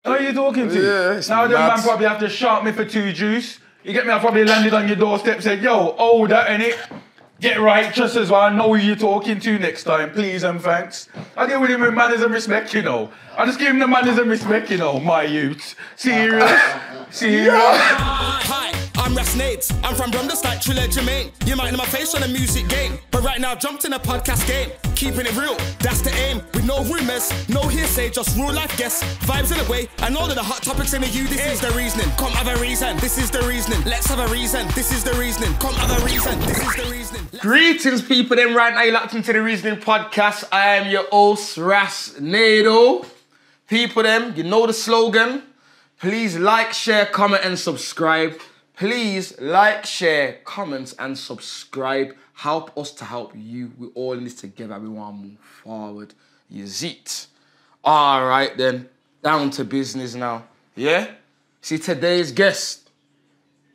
Who are you talking to? Yeah, now the man probably have to sharp me for 2 juice. You get me? I probably landed on your doorstep, said, yo, hold that innit? Get righteous as well. I know who you're talking to next time, please and thanks. I deal with him with manners and respect, you know. I just give him the manners and respect, you know, my youth. Serious? Serious? Hi, I'm Rasnades. I'm from Brumdus like Triller Jermaine. You might know my face on the music game, but right now I've jumped in a podcast game. Keeping it real, that's the aim. With no rumors, no hearsay, just real life guests. Vibes in the way, and all of the hot topics in the U. This is the reasoning. Come have a reason. This is the reasoning. Let's have a reason. This is the reasoning. Come have a reason. This is the reasoning. Greetings, people. Them right now, you're locked into the Reasoning Podcast. I am your host, Rasnado. People, them, you know the slogan. Please like, share, comment, and subscribe. Please like, share, comments, and subscribe. Help us to help you. We're all in this together. We want to move forward. Yazit. All right, then. Down to business now. Yeah? See, today's guest.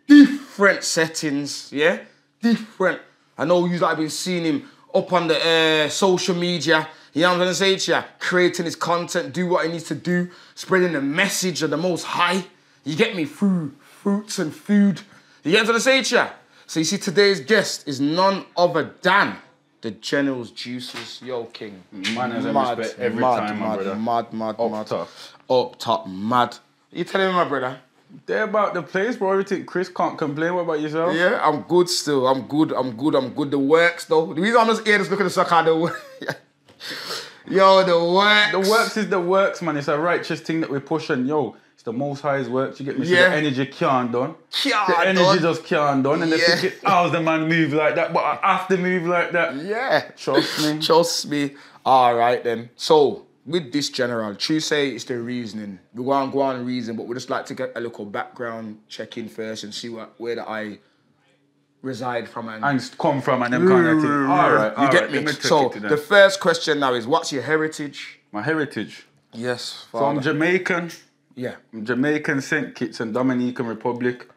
Different settings. Yeah? Different. I know you like been seeing him up on the social media. You know what I'm going to say to you? Creating his content, do what he needs to do, spreading the message of the Most High. You get me? Through fruits and food. You get what I'm going to say to you? So you see, today's guest is none other than the General's Juices. Yo, King. Manners and respect every time, my brother. Mad. Up top, mad. You telling me, my brother? They're about the place, bro. Everything. Chris can't complain. What about yourself? Yeah, I'm good still. I'm good. The works, though. The reason I'm just here is looking to suck out the work. Yo, the works. The works is the works, man. It's a righteous thing that we're pushing. Yo, it's the Most High's works. You get me? So Yeah. the energy can't done. The energy just can't done. And they think, how's the man move like that? But I have to move like that. Yeah. Trust me. All right, then. So, with this General, true say it's the reasoning. We won't go on reason, but we just like to get a little background check in first and see where the I reside from and come from and them kind of thing. All right. You get me? So, the first question now is, what's your heritage? My heritage? Yes, Father. So I'm Jamaican. Yeah. I'm Jamaican, St. Kitts and Dominican Republic.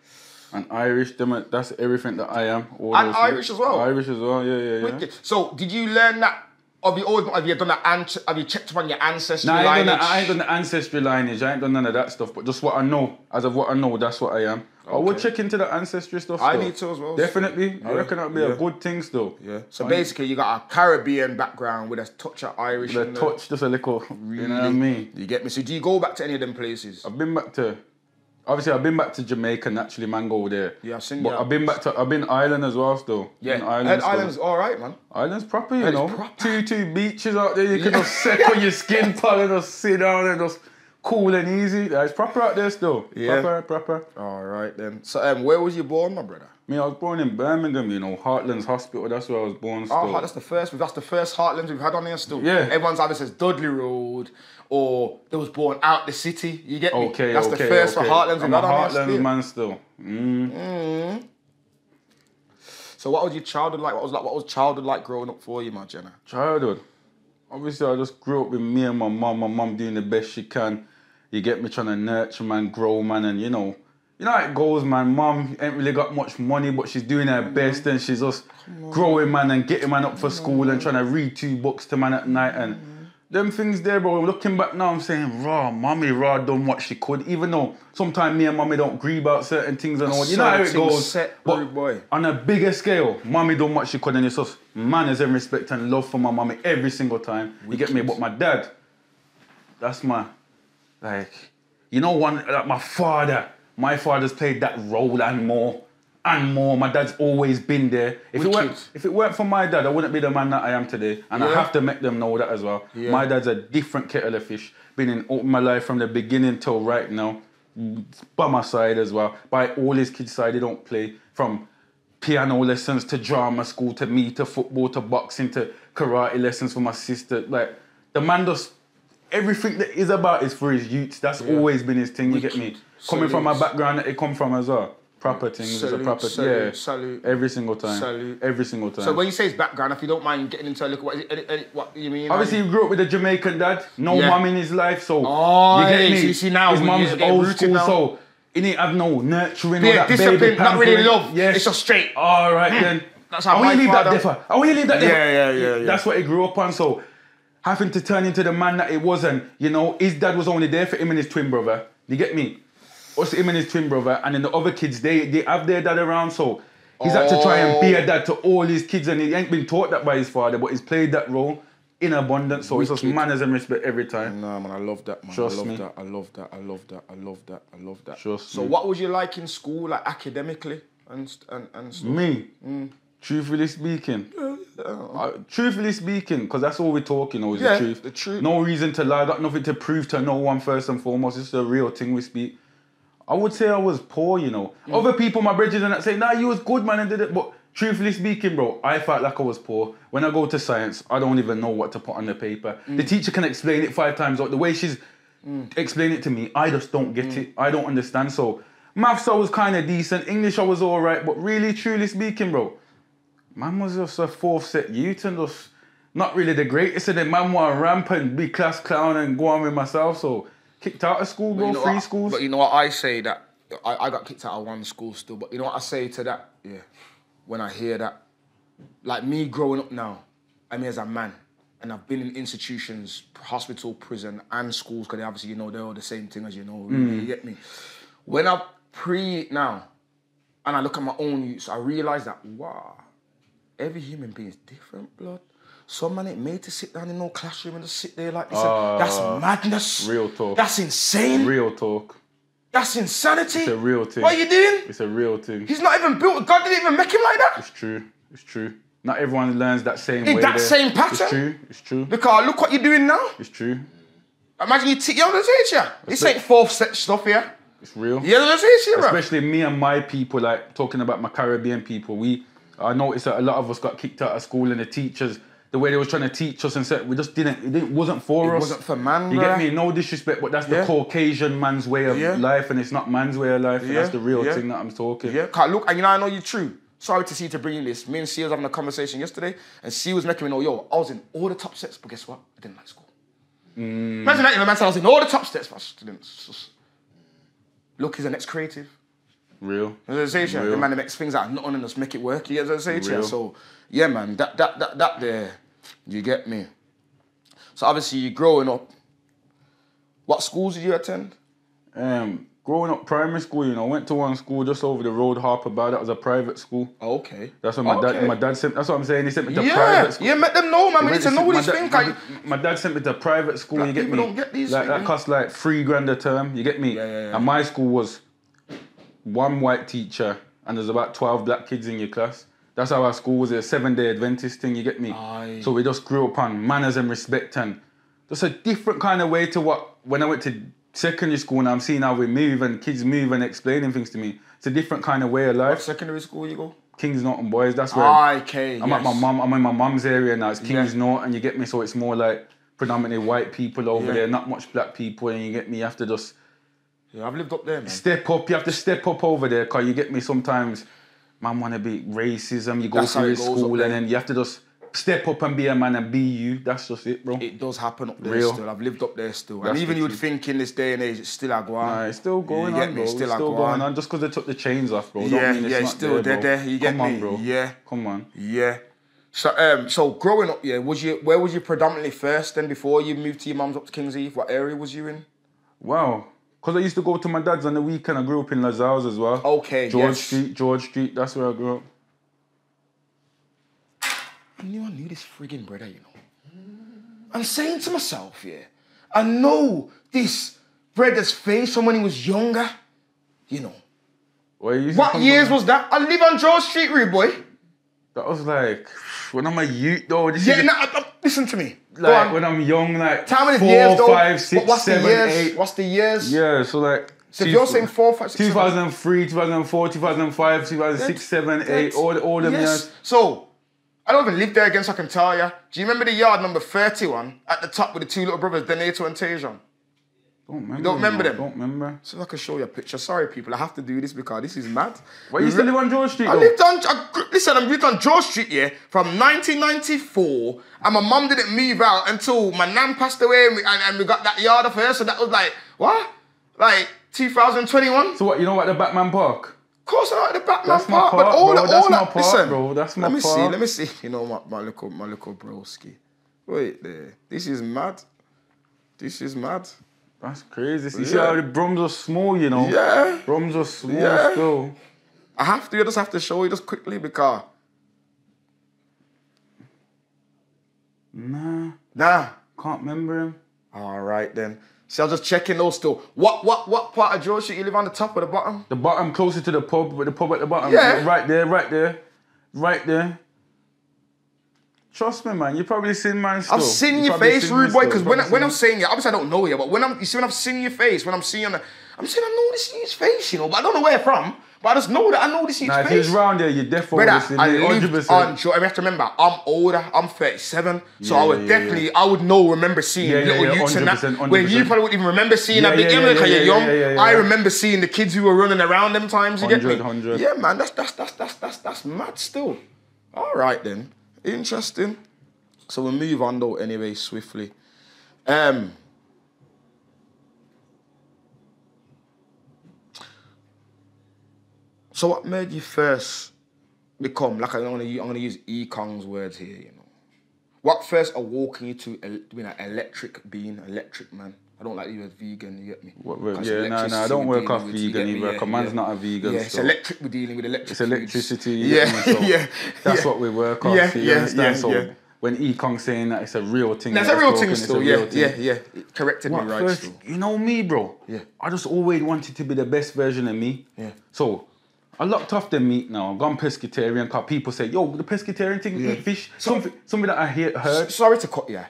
And Irish, that's everything that I am. And Irish as well? Irish as well, yeah. So, did you learn that? Have you done that? Have you checked on your ancestry lineage? I ain't done the ancestry lineage. I ain't done none of that stuff. But just what I know, as of what I know, that's what I am. Okay. I would check into the ancestry stuff. I need to as well. Definitely. Yeah. I reckon that'd be a good thing still. Yeah. So basically, you got a Caribbean background with a touch of Irish. With a touch, just a little. Really? You know what I mean? You get me? So do you go back to any of them places? I've been back to Jamaica naturally, man. Go there. Yeah, I've seen. But I've been Ireland as well, still. Yeah, Ireland's all right, man. Ireland's proper, you know. Two beaches out there. You can just set on your skin, pal, and just sit down and just cool and easy. It's proper out there still. Yeah, proper. All right then. So, where was you born, my brother? Me, I was born in Birmingham, you know, Heartlands Hospital. That's where I was born. Still. Oh, that's the first Heartlands we've had on here still. Yeah. Everyone's either says Dudley Road or they was born out the city. You get me? Okay, that's the first for Heartlands we've had on here. Heartlands man still. So what was your childhood like? What was childhood like growing up for you, my Jenna? Childhood? Obviously, I just grew up with me and my mum. My mum doing the best she can. You get me, trying to nurture, man, grow, man, and you know how it goes, man. Mum ain't really got much money, but she's doing her best, and she's just growing, man, and getting man up for school and trying to read 2 books to man at night and them things there, bro. Looking back now, I'm saying, mommy done what she could, even though sometimes me and mommy don't agree about certain things and all. You know how it goes. But on a bigger scale, mommy done what she could, and it's just manners and respect and love for my mommy every single time. You get me? But my dad, that's my, my father. My father's played that role and more. My dad's always been there. If it weren't for my dad, I wouldn't be the man that I am today. And I have to make them know that as well. Yeah. My dad's a different kettle of fish. Been in all my life from the beginning till right now. By my side as well. By all his kids' side, they don't play. From piano lessons to drama school to me to football to boxing to karate lessons for my sister. Like, the man does everything that he's about is for his youths. That's always been his thing, you get me? Coming from my background that they come from as well. Proper things, salute. Every single time. Every single time. So when you say his background, if you don't mind getting into a look, what you mean? Obviously, he grew up with a Jamaican dad, no mum in his life, so you get me? See now, his mum's old school, so he didn't have no nurturing or that discipline, baby not really love. Yes. It's just straight. All right then. That's how my father. I want you leave that there. Yeah. That's what he grew up on, so having to turn into the man that it wasn't. You know, his dad was only there for him and his twin brother. You get me? Us, him and his twin brother, and then the other kids, they have their dad around, so he's had to try and be a dad to all his kids, and he ain't been taught that by his father, but he's played that role in abundance, so it's just manners and respect every time. Nah, man, I love that, man. Trust I love me. that. I love that. I love that. I love that. I love that. Trust so me. what was you like in school, like academically and stuff? Me? Truthfully speaking, because that's all we're talking, always the truth. The truth. No reason to lie, got nothing to prove to no one first and foremost. It's the real thing we speak. I would say I was poor, you know. Other people, my brethren, and that say, nah, you was good, man, and did it. But truthfully speaking, bro, I felt like I was poor. When I go to science, I don't even know what to put on the paper. The teacher can explain it 5 times. The way she's explaining it to me, I just don't get it. I don't understand. So maths, I was kind of decent. English, I was all right. But really, truly speaking, bro, man was just a 4th set youth and just not really the greatest. And then man was rampant, be class clown and go on with myself. So kicked out of school, bro, 3 schools. But you know what I say that, I got kicked out of 1 school still, but you know what I say to that? Yeah. When I hear that, like me growing up now, I mean as a man, and I've been in institutions, hospital, prison, and schools, because obviously, you know, they're all the same thing as you know, you get me? When I now, and I look at my own youth, I realise that, wow, every human being is different, blood. Some man ain't made to sit down in no classroom and just sit there like this. That's madness. Real talk. That's insane. Real talk. That's insanity. It's a real thing. What are you doing? It's a real thing. He's not even built. God didn't even make him like that. It's true. It's true. Not everyone learns that same way. That same pattern. It's true. It's true. Because look what you're doing now. It's true. Imagine you're the teacher. This ain't 4th set stuff here. It's real. You're the teacher, bro. Especially me and my people, like talking about my Caribbean people. I noticed that a lot of us got kicked out of school, and the teachers, the way they was trying to teach us and said, we just didn't, it wasn't for us. It wasn't for man, You get me? No disrespect, but that's the Caucasian man's way of life, and it's not man's way of life, and that's the real thing that I'm talking. Yeah, cause look, and you know, I know you're true. Sorry to see you to bring in this. Me and C was having a conversation yesterday, and C was making me know, yo, I was in all the top sets, but guess what? I didn't like school. Imagine that, you know, man said I was in all the top sets, but I just didn't. Look, he's the next creative. Real. You know what I'm saying? The man that makes things out of nothing and just make it work. You get what I'm saying? So, yeah, man, that there, you get me. So obviously you're growing up. What schools did you attend? Growing up, primary school, you know, went to one school just over the road, Harper Bar. That was a private school. Oh, okay. That's what my dad sent. That's what I'm saying. He sent me to private school. Yeah, let them know, man. We need to know these things. My dad sent me to private school. Black you get me? people don't get these like things. that cost like $3,000 a term. You get me? Yeah. And my school was 1 white teacher, and there's about 12 black kids in your class. That's how our school was. A 7-day Adventist thing. You get me? Aye. So we just grew up on manners and respect, and just a different kind of way to what when I went to secondary school, and I'm seeing how we move and kids move and explaining things to me. It's a different kind of way of life. What secondary school you go? Kings Norton Boys. That's where I'm at. I'm in my mum's area now. It's Kings Norton. You get me? So it's more like predominantly white people over there, not much black people, and you get me. You have to just I've lived up there, man. Step up. You have to step up over there, cause you get me. Sometimes, man, want to be racism. You go through school, and then you have to just step up and be a man and be you. That's just it, bro. It does happen up there still. I've lived up there still. And even you would think in this day and age, it's still a go on. Nah, it's still going on, bro. It's still going on. Just because they took the chains off, bro. Yeah, don't mean it's not still there. You get me? Come on, bro. Yeah. Come on. Yeah. So growing up, where was you predominantly first then before you moved to your mum's up to Kings Eve? What area was you in? Wow. Because I used to go to my dad's on the weekend. I grew up in Lazar's as well. Okay, George Street. That's where I grew up. I knew this friggin' brother, you know. I'm saying to myself, I know this brother's face from when he was younger, you know. What years was that? I live on George Street, rude boy. That was like, when I'm a youth, though. Listen to me. Like, when I'm young, like, tell me the 4, years, though. 5, 6, 7, 8. What's the years? Yeah, so like... So if you're saying 4, 5, 6, 2003, 2004, 2005, 2006, 7, 8, all them years. So... I don't even live there again, so I can tell you. Do you remember the yard number 31 at the top with the 2 little brothers, Donato and Tajon? You don't remember them? Don't remember. So I can show you a picture. Sorry, people, I have to do this because this is mad. Why you still live on George Street? I lived on George Street, from 1994, and my mum didn't move out until my nan passed away, and we got that yard of her. So that was like, what? Like 2021? So what? You know what? The Batman Park. Of course, I know the Batman That's my Park, park, but that's my park, listen, bro. That's my park. Let me see. You know what, my little broski. Wait there. This is mad. This is mad. That's crazy. You see how the Brums are small, you know? Yeah. Brums are small still. I just have to show you just quickly because... Nah. Can't remember him. All right then. See, I was just checking those still. What part of George Street you live on, the top or the bottom? The bottom, closer to the pub, but the pub at the bottom. Yeah. Right there. Trust me, man. You probably seen man still. I've seen your face, rude boy, because when I'm saying you, obviously I don't know you, but when I've seen your face, when I'm seeing I know this is his face, you know, but I don't know where from. But I just know that I know this is his face. If he was round there, you'd definitely listen. I lived on shore. I have to remember, I'm older. I'm 37, so I would definitely, I would remember seeing little youths and that. 100%. Where you probably wouldn't even remember seeing that big image because you're young. I remember seeing the kids who were running around them times. You get me? 100. Yeah, man. That's mad still. All right then. Interesting. So we'll move on though anyway swiftly. So what made you first become, like I'm gonna use E-Kong's words here, you know. What first awoken you to being an electric being, electric man? I don't like the word vegan, you get me? I don't work off vegan either, because man's not a vegan. Yeah, it's electric, we're dealing with electric. It's electricity, yeah. That's what we work off, you understand? So when E-Kong saying that it's a real thing. That's a real thing still, yeah. It corrected me right first, still. You know me, bro. Yeah. I just always wanted to be the best version of me. Yeah. So I locked off the meat now. I've gone pescatarian because people say, yo, the pescatarian thing, eat fish. Something that I heard. Sorry to cut you.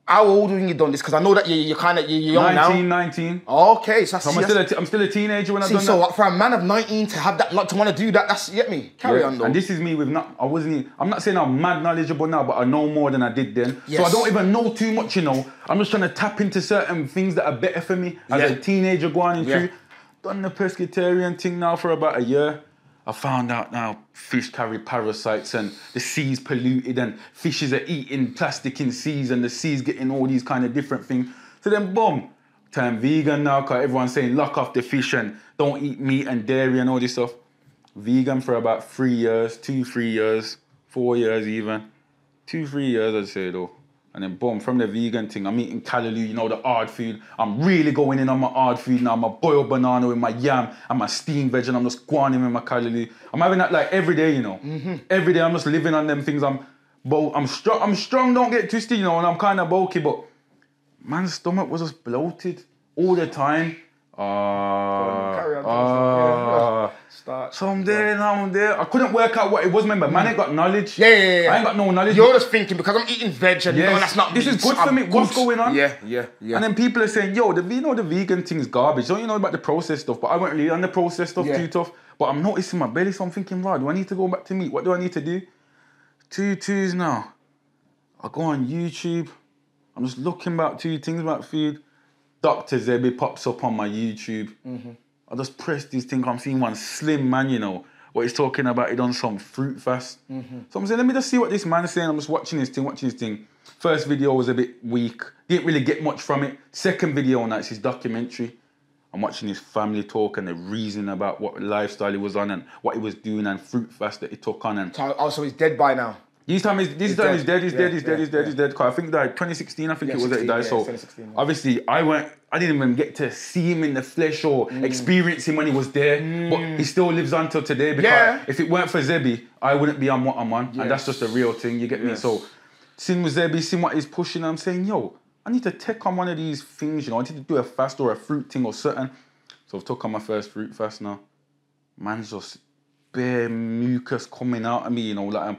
How old when you done this? Because I know that you're young 19. Okay, so I'm still a teenager when I've done that. So for a man of 19 to have that, to want to do that, that's, you get me? Carry on though. And this is me with I'm not saying I'm mad knowledgeable now, but I know more than I did then. Yes. So I don't even know too much, you know. I'm just trying to tap into certain things that are better for me as a teenager going through. Done the pescatarian thing now for about a year. I found out now fish carry parasites and the sea's polluted and fishes are eating plastic in seas and the sea's getting all these kind of different things. So then boom, turn vegan now because everyone's saying lock off the fish and don't eat meat and dairy and all this stuff. Vegan for about 3 years, 2-3 years, 4 years even. 2-3 years I'd say though. And then boom, from the vegan thing, I'm eating callaloo, you know, the hard food. I'm really going in on my hard food now. My boiled banana with my yam and my steamed veg and I'm just going in with my callaloo. I'm having that like every day, you know. Every day I'm just living on them things. I'm strong, don't get twisted, you know, and I'm kind of bulky, but man's stomach was just bloated all the time. So I'm there. I couldn't work out what it was, remember? Man ain't got knowledge. Yeah. I ain't got no knowledge. You're just thinking, because I'm eating veg and that's not this is good for me. What's going on? Yeah. And then people are saying, yo, the vegan thing is garbage. Don't you know about the processed stuff? But I went really on the processed stuff too tough. But I'm noticing my belly, so I'm thinking, right, do I need to go back to meat? What do I need to do? 2 twos now. I go on YouTube. I'm just looking about 2 things about food. Dr. Zebi pops up on my YouTube. I just press these things. I'm seeing one slim man, you know, what he's talking about. He done some fruit fast. So I'm saying, let me just see what this man's saying. I'm just watching his thing. First video was a bit weak. Didn't really get much from it. Second video on that is his documentary. I'm watching his family talk and the reason about what lifestyle he was on and what he was doing and fruit fast that he took on. And so he's dead by now. This time he's dead. He's dead. Cause I think died 2016. I think it was that he died. So obviously I didn't even get to see him in the flesh or experience him when he was there. But he still lives on till today. Because if it weren't for Zebi, I wouldn't be on what I'm on. And that's just a real thing. You get me? So seeing with Zebi, seeing what he's pushing, I'm saying, yo, I need to take on one of these things. You know, I need to do a fast or a fruit thing or something. So I've took on my first fruit fast now. Man's just bare mucus coming out of me. You know, like I'm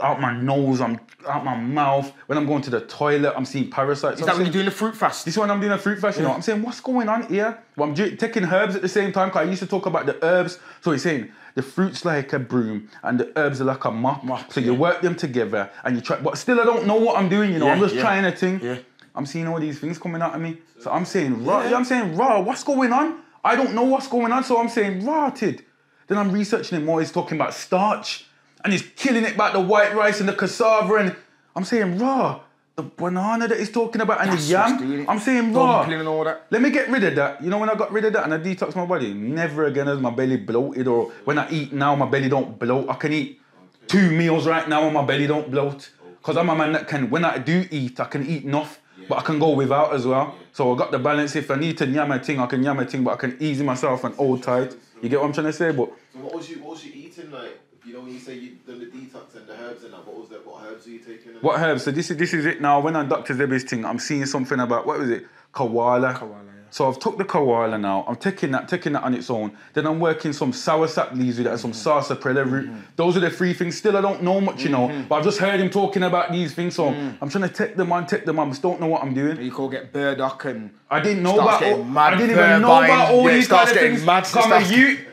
out my nose, I'm out my mouth. When I'm going to the toilet, I'm seeing parasites. Is that when you're doing the fruit fast? This is when I'm doing a fruit fast, you know. I'm saying, what's going on here? Well, I'm taking herbs at the same time, because I used to talk about the herbs. So he's saying, the fruit's like a broom, and the herbs are like a mop. So you work them together, and you try, but still I don't know what I'm doing, you know. I'm just trying a thing. I'm seeing all these things coming out of me. So I'm saying, raw, what's going on? I don't know what's going on, so I'm saying, rotted. Then I'm researching it more, he's talking about starch. And he's killing it about the white rice and the cassava, and I'm saying raw. The banana that he's talking about and the yam, I'm saying raw. And all that. Let me get rid of that. You know when I got rid of that and I detox my body? Never again has my belly bloated, or when I eat now, my belly don't bloat. I can eat 2 meals right now and my belly don't bloat. Because I'm a man that can, when I do eat, I can eat enough, but I can go without as well. So I got the balance. If I need to yam a thing, I can yam a thing, but I can easy myself and hold tight. You get what I'm trying to say? But so what was you eating like? You know when you say you done the detox and the herbs and that, what herbs are you taking? What herbs? So this is it now. When I'm Dr. Zebi's thing, I'm seeing something about, what was it? Koala. So I've took the koala now. I'm taking that on its own. Then I'm working some soursop leaves with that and some sarsaparilla root. Those are the three things. Still, I don't know much, you know, but I've just heard him talking about these things. So I'm trying to take them on. I just don't know what I'm doing. You could get burdock and... I didn't know about I didn't even know about all these kind of things.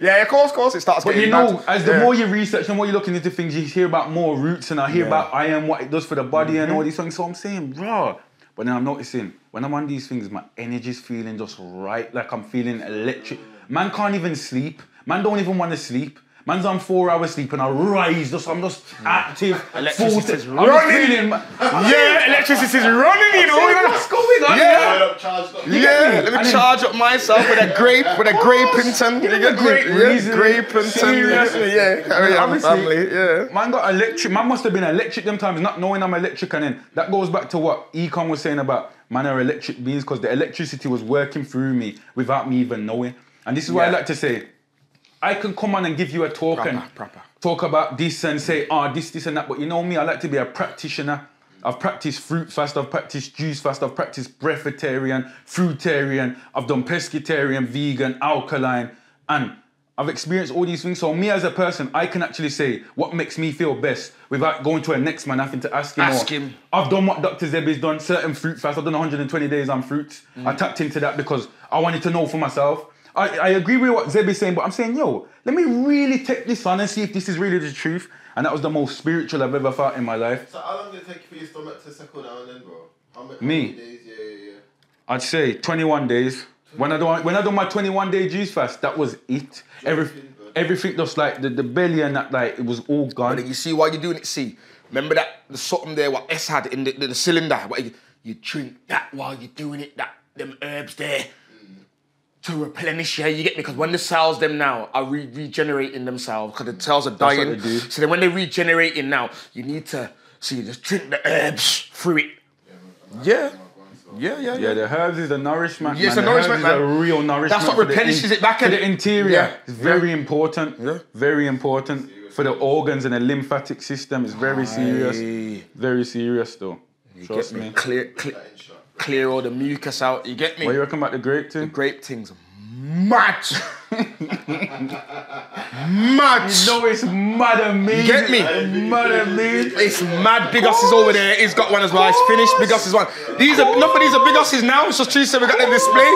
Yeah, of course, it starts getting mad. But you know, as the more you research and more you're looking into things, you hear about more roots and I hear about iron, what it does for the body and all these things. So I'm saying, raw. But then I'm noticing, when I'm on these things, my energy's feeling just right, like I'm feeling electric. Man can't even sleep. Man don't even want to sleep. Man's on 4 hours sleep and I rise, I'm just active. Electricity's running. Electricity's running, you know. What's going on? Let me charge up myself with a Grapington. You get great reason. Grapington. Carry on, family. Man got electric. Man must have been electric them times, not knowing I'm electric. And then that goes back to what Econ was saying about man are electric beings because the electricity was working through me without me even knowing. And this is what I like to say. I can come on and give you a talk talk about this and say, this and that. But you know me, I like to be a practitioner. I've practiced fruit fast, I've practiced juice fast, I've practiced breatharian, fruitarian, I've done pescatarian, vegan, alkaline, and I've experienced all these things. So me as a person, I can actually say what makes me feel best without going to a next man having to ask him. I've done what Dr. Zebi's done, certain fruit fast. I've done 120 days on fruits. I tapped into that because I wanted to know for myself. I agree with what Zebi's saying, but I'm saying, yo, let me really take this on and see if this is really the truth. And that was the most spiritual I've ever felt in my life. So how long did it take for your stomach to settle down then, bro? How many days? Yeah. I'd say 21 days. When I done my 21-day juice fast, that was it. Everything just like the belly and that, like, it was all gone. But you see why you're doing it, remember that, the something there, what S had in the cylinder, you drink that while you're doing it, them herbs there. To replenish, you get me? Because when the cells them now are regenerating themselves, because the cells are dying. That's what they do. So then when they're regenerating now, you need to, you just drink the herbs through it. Yeah, the herbs is the nourishment. Yes, the nourishment, man. Is a real nourishment. That's what replenishes it back to the interior. Yeah. It's very important. Yeah. Very important for the organs and the lymphatic system. It's very serious. Very serious, though. Trust me. Clear all the mucus out, you get me? What do you reckon about the grape thing? The grape thing's mad. Mad. You know it's mad amazing. You get me? Mad amazing. It's mad. Big Us is over there. He's got one as well. It's finished. Big Us is one. Enough of these are Big Us's now. It's just Tuesday we got the display.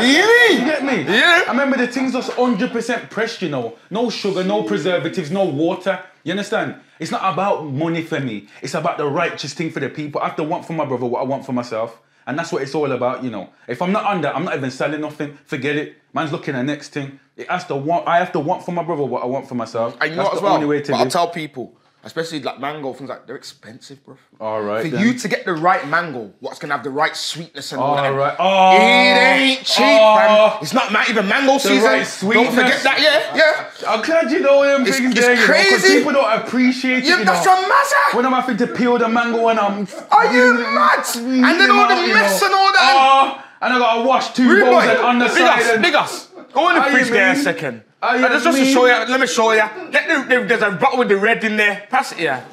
You get me? Yeah. I remember the thing's just 100% pressed, you know. No sugar, no preservatives, no water. You understand? It's not about money for me. It's about the righteous thing for the people. I have to want for my brother what I want for myself. And that's what it's all about, you know. If I'm not under, I'm not even selling nothing. Forget it. Man's looking at the next thing. I have to want for my brother what I want for myself. And you know what as well? Only way to live. I'll tell people, especially like mango, things like they're expensive, bro. All right. For you to get the right mango, what's gonna have the right sweetness and all that. All right. It ain't cheap, fam. It's not even mango season. Right sweetness. Don't forget that, yeah. I'm glad you know them things there. It's crazy. Because people don't appreciate it. Yeah, that's your matter. When I'm having to peel the mango and I'm. Are you mad? And then all the mess and all that. And I gotta wash 2 bowls and on the side. Big Us. Go in the fridge there a second. Just to show you. Let me show you. There's a bottle with the red in there. Pass it here.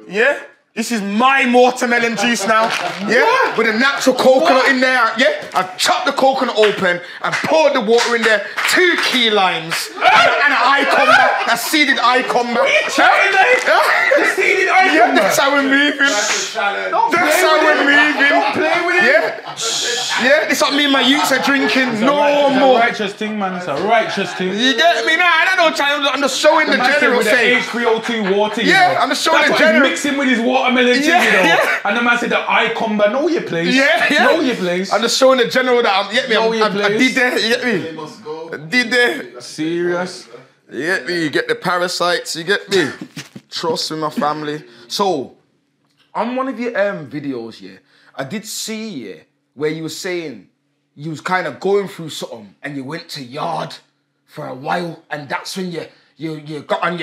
Yeah? This is my watermelon juice now. Yeah? With a natural coconut in there. Yeah? I've chopped the coconut open and poured the water in there. 2 key limes. And an icomba. A seeded icomba. What are you chatting like? The seeded icomba? Yeah, that's how we're moving. That's how we're moving. Don't play with it. Yeah, this is what me and my youths are drinking. No more. It's a righteous thing, man. It's a righteous thing. You get me? Nah, I don't know. I'm just showing the general thing. H3O2 water, you know. I'm just showing the general. He's mixing with his watermelon, you know. And the man said the icomba. Know your place. Yeah. Know your place. I'm just showing the general that I'm. You get me? I did there. You get me? They must go. I did there. Serious. You get me? You get the parasites. You get me? Trust me, my family. So, on one of your videos, I did see where you were saying you was kind of going through something and you went to yard for a while, and that's when you got on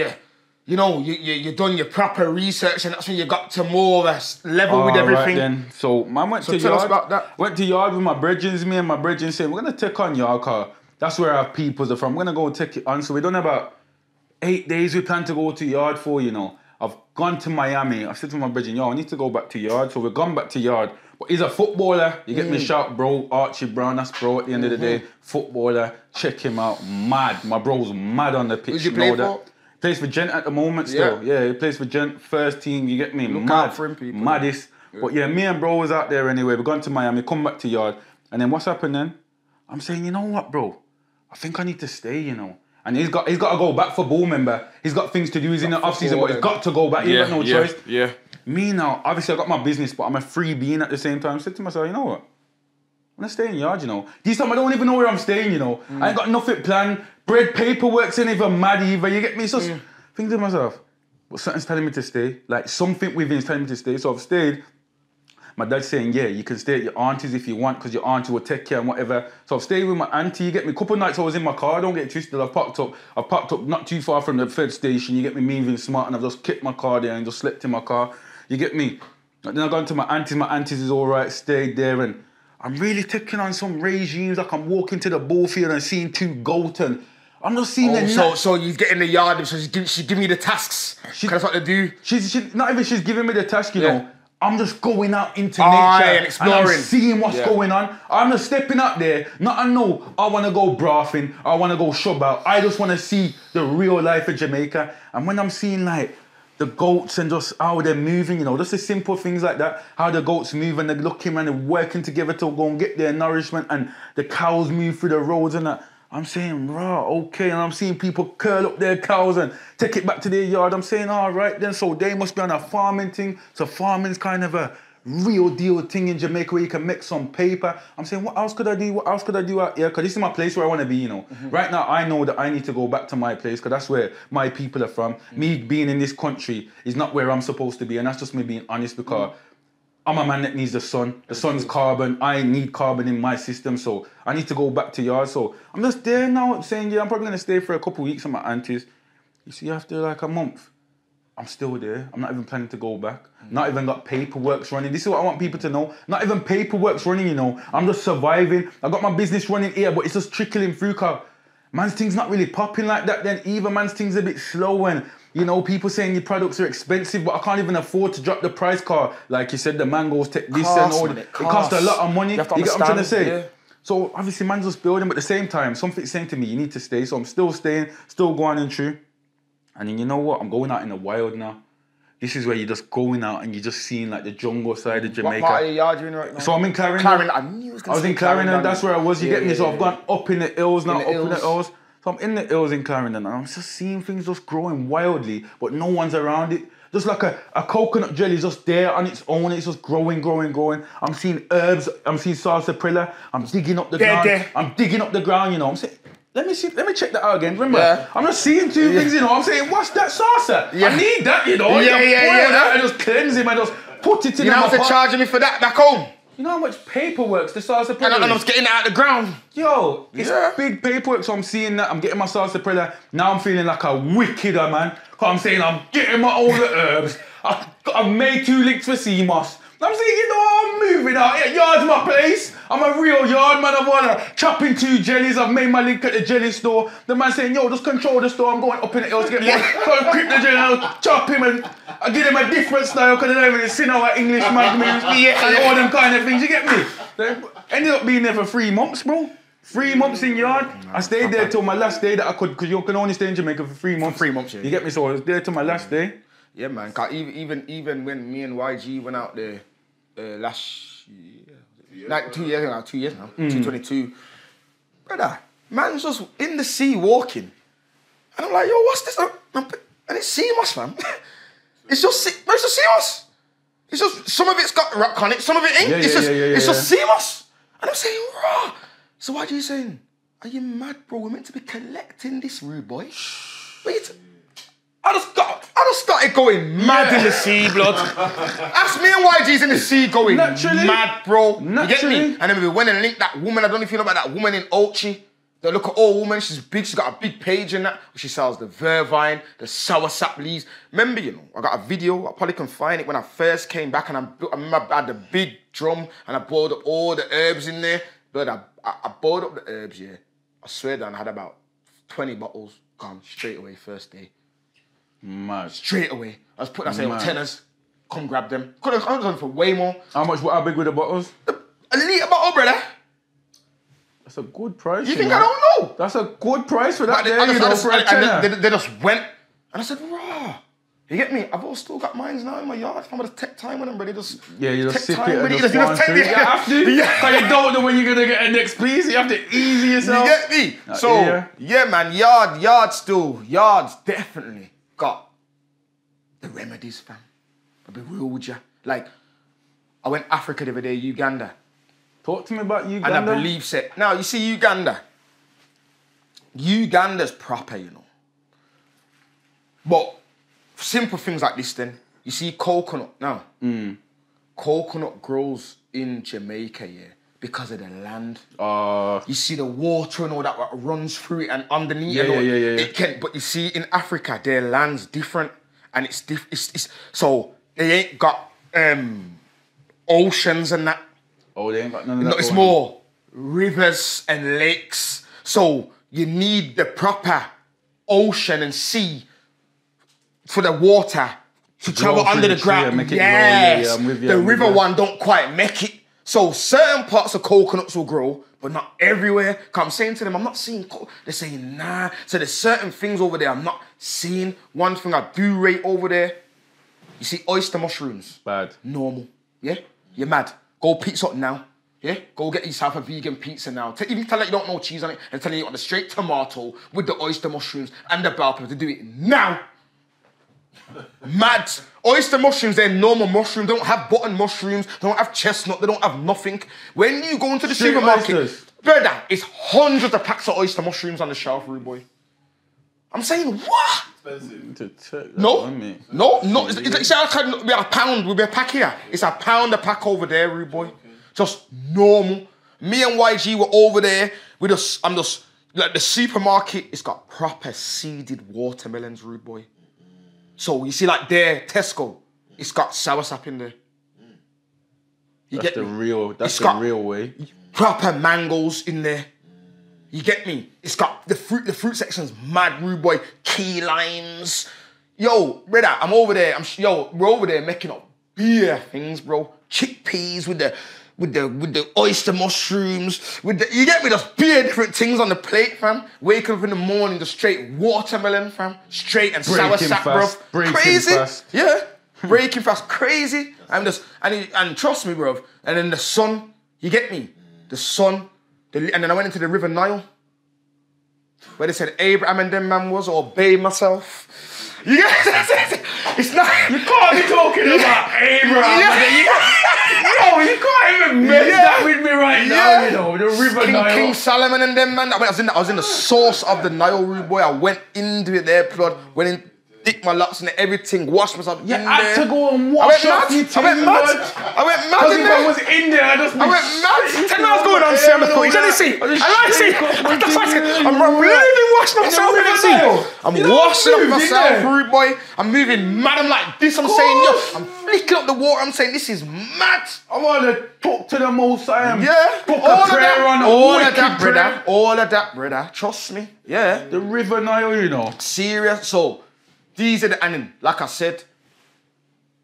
you know, you done your proper research and that's when you got to more of a level with everything. Right then. So man went to tell yard. us about that. Went to yard with my brethren. Me and my brethren said, we're going to take on yard car. That's where our peoples are from. We're going to go take it on. So we done about 8 days we plan to go to yard for, you know. I've gone to Miami. I said to my brethren, I need to go back to yard. So we've gone back to yard. But he's a footballer. You get me shout, bro. Archie Brown, that's bro at the end of the day. Footballer. Check him out. Mad. My bro's mad on the pitch. Who'd you play for? Plays for Gent at the moment still. Yeah, he plays for Gent. First team, you get me? Look Mad. out for him, people. Maddest. But yeah, me and bro was out there anyway. We've gone to Miami, come back to yard. And then what's happened then? I'm saying, you know what, bro? I think I need to stay, you know. And he's got to go back for ball, member. He's got things to do. He's in the off-season, but he's got to go back. He's got no choice. Yeah. Me now, obviously I got my business, but I'm a free being at the same time. I said to myself, you know what? I'm going to stay in yard, you know. This time I don't even know where I'm staying, you know. I ain't got nothing planned. Bread, paperwork's ain't even mad either. You get me? It's just thinking to myself, but something's telling me to stay. Like something within is telling me to stay. So I've stayed. My dad's saying, yeah, you can stay at your auntie's if you want, because your auntie will take care and whatever. So I've stayed with my auntie, you get me? A couple of nights I was in my car, don't get it twisted, I've parked up not too far from the Fed station, you get me, moving smart, and I've just kicked my car there and just slept in my car, you get me? And then I've gone to my auntie's is all right, stayed there, and I'm really taking on some regimes, like I'm walking to the ball field and seeing 2 goats, and I'm just seeing So you get in the yard, so she's giving me the tasks, that's what they do. She's not even she's giving me the task, you know. I'm just going out into nature and exploring. And I'm seeing what's going on. I'm just stepping up there. Not I know I want to go braffing, I want to go shove out. I just want to see the real life of Jamaica. And when I'm seeing like the goats and just how they're moving, you know, just the simple things like that, how the goats move and they're looking and they're working together to go and get their nourishment, and the cows move through the roads and that. I'm saying, okay, and I'm seeing people curl up their cows and take it back to their yard. I'm saying, all right then, so they must be on a farming thing. So farming's kind of a real deal thing in Jamaica where you can make some paper. I'm saying, what else could I do? What else could I do out here? Because this is my place where I want to be, you know. Right now, I know that I need to go back to my place because that's where my people are from. Me being in this country is not where I'm supposed to be, and that's just me being honest because I'm a man that needs the sun. The sun's carbon. I need carbon in my system, so I need to go back to yard. So I'm just there now saying, yeah, I'm probably going to stay for a couple of weeks at my auntie's. You see, after like a month, I'm still there. I'm not even planning to go back. Not even got paperwork's running. This is what I want people to know. Not even paperwork's running, you know. I'm just surviving. I got my business running here, but it's just trickling through because man's thing's not really popping like that then either. Man's thing's a bit slow and, you know, people saying your products are expensive, but I can't even afford to drop the price car. Like you said, the mangoes take this and all. It costs a lot of money. You get what I'm trying to say? Yeah. So obviously man's just building, but at the same time, something's saying to me, you need to stay. So I'm still staying, still going in true. And then you know what? I'm going out in the wild now. This is where you're just going out and you're just seeing like the jungle side of Jamaica. What part of your yard are you in right now? So I'm in Clarendon. Clarendon. I knew I was in Clarendon, that's where I was, you get me? So I've gone up in the hills now, in the hills. So I'm in the hills in Clarendon and I'm just seeing things just growing wildly, but no one's around it. Just like a coconut jelly just there on its own, it's just growing. I'm seeing herbs, I'm seeing sarsaparilla, I'm digging up the ground. I'm digging up the ground, you know. I'm saying, let me check that out again. Remember, I'm just seeing 2 things, you know. I'm saying, what's that salsa? I need that, you know. Boil that and just cleanse him and just put it in. You know how much they're charging me for that back home? You know how much paperwork the sarsaparilla and I'm just getting it out of the ground. Yo, it's big paperwork, so I'm seeing that. I'm getting my sarsaparilla. Now I'm feeling like a wickeder, man. Because I'm saying I'm getting my all the herbs. I've made 2 links for sea moss. I'm saying, you know, I'm moving out here. Yard's my place. I'm a real yard man. I want to chop in 2 jellies. I've made my link at the jelly store. The man saying, yo, just control the store. I'm going up in the hills to get one. Go and grip the jelly. I'll chop him and I give him a different style because they don't even see how English man moves and all them kind of things. You get me? They ended up being there for 3 months, bro. 3 months in yard. I stayed there till my last day that I could, because you can only stay in Jamaica for 3 months. 3 months, yeah. You get me? So I was there till my last day. Yeah, man. Cause even when me and YG went out there last year, like 2 years now, 2022, brother, man's just in the sea walking, and I'm like, yo, what's this? And it's sea moss, fam. It's just sea moss. It's just some of it's got rock on it, some of it ain't. It's just sea moss. And I'm saying, raw. So why are you saying? Are you mad, bro? We're meant to be collecting this, rude boy. I just started going mad in the sea, blood. Ask me and YG's in the sea going mad, bro. You get me? And then we went and linked that woman. I don't know if you know about that woman in Ochi. They look at old woman, she's big, she's got a big page in that. She sells the vervine, the sour sap leaves. Remember, I got a video, I probably can find it when I first came back and I remember I had the big drum and I boiled up all the herbs in there. But I boiled up the herbs, yeah. I swear down, I had about 20 bottles gone straight away first day. Mad. Straight away. I was putting, I say, tenors, come grab them. Could have done for way more. How big were the bottles? A litre bottle, brother. That's a good price. You think I don't know? That's a good price for that They just went, and I said, raw. You get me? I've all still got mines now in my yard. I'm going to take time with them, but you just sip time it with and it. You just take it. You have to. Yeah. Because you don't know when you're going to get a next piece. You have to ease yourself. You get me? So, yeah, man, yards definitely got the remedies, fam. I'll be real with you. Like, I went Africa the other day, Uganda. Talk to me about Uganda. And I believe set. Now, you see Uganda. Uganda's proper, But simple things like this then. You see coconut now. Coconut grows in Jamaica, because of the land. You see the water and all that runs through it and underneath it can. But you see in Africa, their land's different. And it's so they ain't got oceans and that. Oh, they ain't got none of that. No, it's more rivers and lakes. So you need the proper ocean and sea for the water to travel under the ground. Yes. I'm with you. The river one don't quite make it. So certain parts of coconuts will grow, but not everywhere. Cause I'm saying to them, I'm not seeing. They're saying nah. So there's certain things over there I'm not seeing. One thing I do rate over there, you see oyster mushrooms. Bad. Normal. Yeah? You're mad. Go pizza up now. Yeah? Go get yourself a vegan pizza now. Even tell that you don't know cheese on it and tell you want the straight tomato with the oyster mushrooms and the bell pepper to do it now. Mad. Oyster mushrooms, they're normal mushrooms. They don't have button mushrooms. They don't have chestnut. They don't have nothing. When you go into the supermarket, brother, it's hundreds of packs of oyster mushrooms on the shelf, rude boy. I'm saying, what? No. It's a pound. We'll be a pack here. It's a pound a pack over there, rude boy. Just normal. Me and YG were over there. I'm just like the supermarket. It's got proper seeded watermelons, rude boy. So you see, like there, Tesco, it's got soursop in there. That's the real way. Proper mangoes in there. You get me? It's got the fruit section's mad, rude boy. Key limes. Yo, brother, I'm over there. We're over there making up beer things, bro. Chickpeas with the oyster mushrooms, you get me? Just beer different things on the plate, fam. Wake up in the morning, just straight watermelon, fam. Straight and sour sap, bro. Crazy. Fast. Yeah. Breaking fast, crazy. And trust me, bro. And then the sun, you get me? The sun. And then I went into the River Nile, where they said Abraham and them man was, or obey myself. You get it? It's not. You can't be talking about Abraham. You can't even mess that with me right now. The River Nile. King Solomon and them man. I was in the source of the Nile, rude boy. I went into it there, blood. Went in. Dick my locks and everything, washed myself in there. You had to go and wash off your I went mad in there. Because if I was in there, I went mad. 10 hours going on, Sam. You didn't see. I'm really washing myself in the sea. I'm washing up myself, rude boy. I'm moving mad. I'm like this. I'm saying, I'm flicking up the water. I'm saying, this is mad. I want to talk to the Most High. Yeah. Book a prayer on all of that, brother. All of that, brother. Trust me. Yeah. The River Nile, Serious. So, these are the, and then, like I said,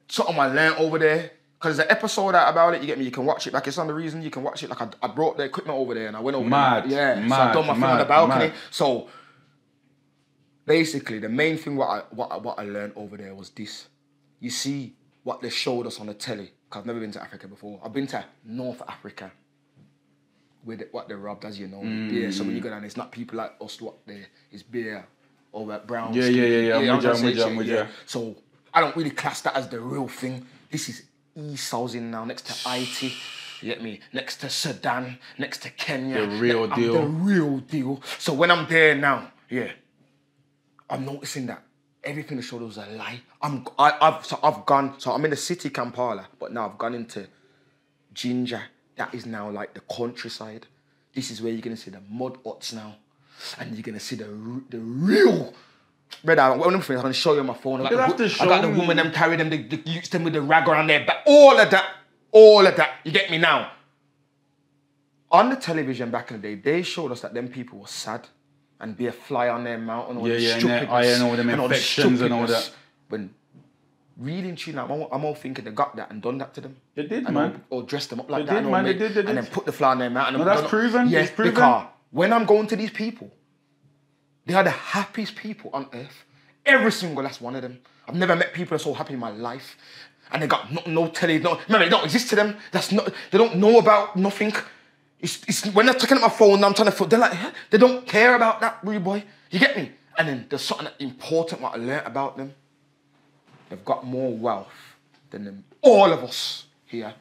something I learned over there. Because there's an episode out about it, you get me, you can watch it back. It's on the reason you can watch it. Like I brought the equipment over there and I went over there. Yeah, so I done my thing on the balcony. Mad. So basically the main thing what I learned over there was this. You see what they showed us on the telly. Because I've never been to Africa before. I've been to North Africa. With what they robbed, as you know, beer. So when you go down, it's not people like us what there. It's beer. Over at Brown. Yeah. I'm with you. So I don't really class that as the real thing. This is East Housing now, next to IT. You get me? Next to Sudan, next to Kenya. The real deal. The real deal. So when I'm there now, I'm noticing that everything they showed was a lie. I've gone. So I'm in the city Kampala, but now I've gone into Jinja. That is now like the countryside. This is where you're gonna see the mud huts now. and you're gonna see the real. Brother, one of them things I'm gonna show you on my phone. I got the woman them carry them, the youths them with the rag around their back. All of that. You get me now? On the television back in the day, they showed us that them people were sad and be a fly on their mouth and all the stupidness and all them infections and all that. When really and truly, I'm all thinking they got that and done that to them. They did, man. Or dressed them up like they that. Did, man. They did. And then put the fly on their mouth. And no, that's proven. Yes, it's proven. Because when I'm going to these people, they are the happiest people on earth. Every single last one of them. I've never met people that are so happy in my life. And they got no telly, remember, they don't exist to them. They don't know about nothing. It's when they're looking at my phone and I'm trying to, they're like, they don't care about that, rude boy. You get me? And then there's something important what I learned about them. They've got more wealth than them, all of us here.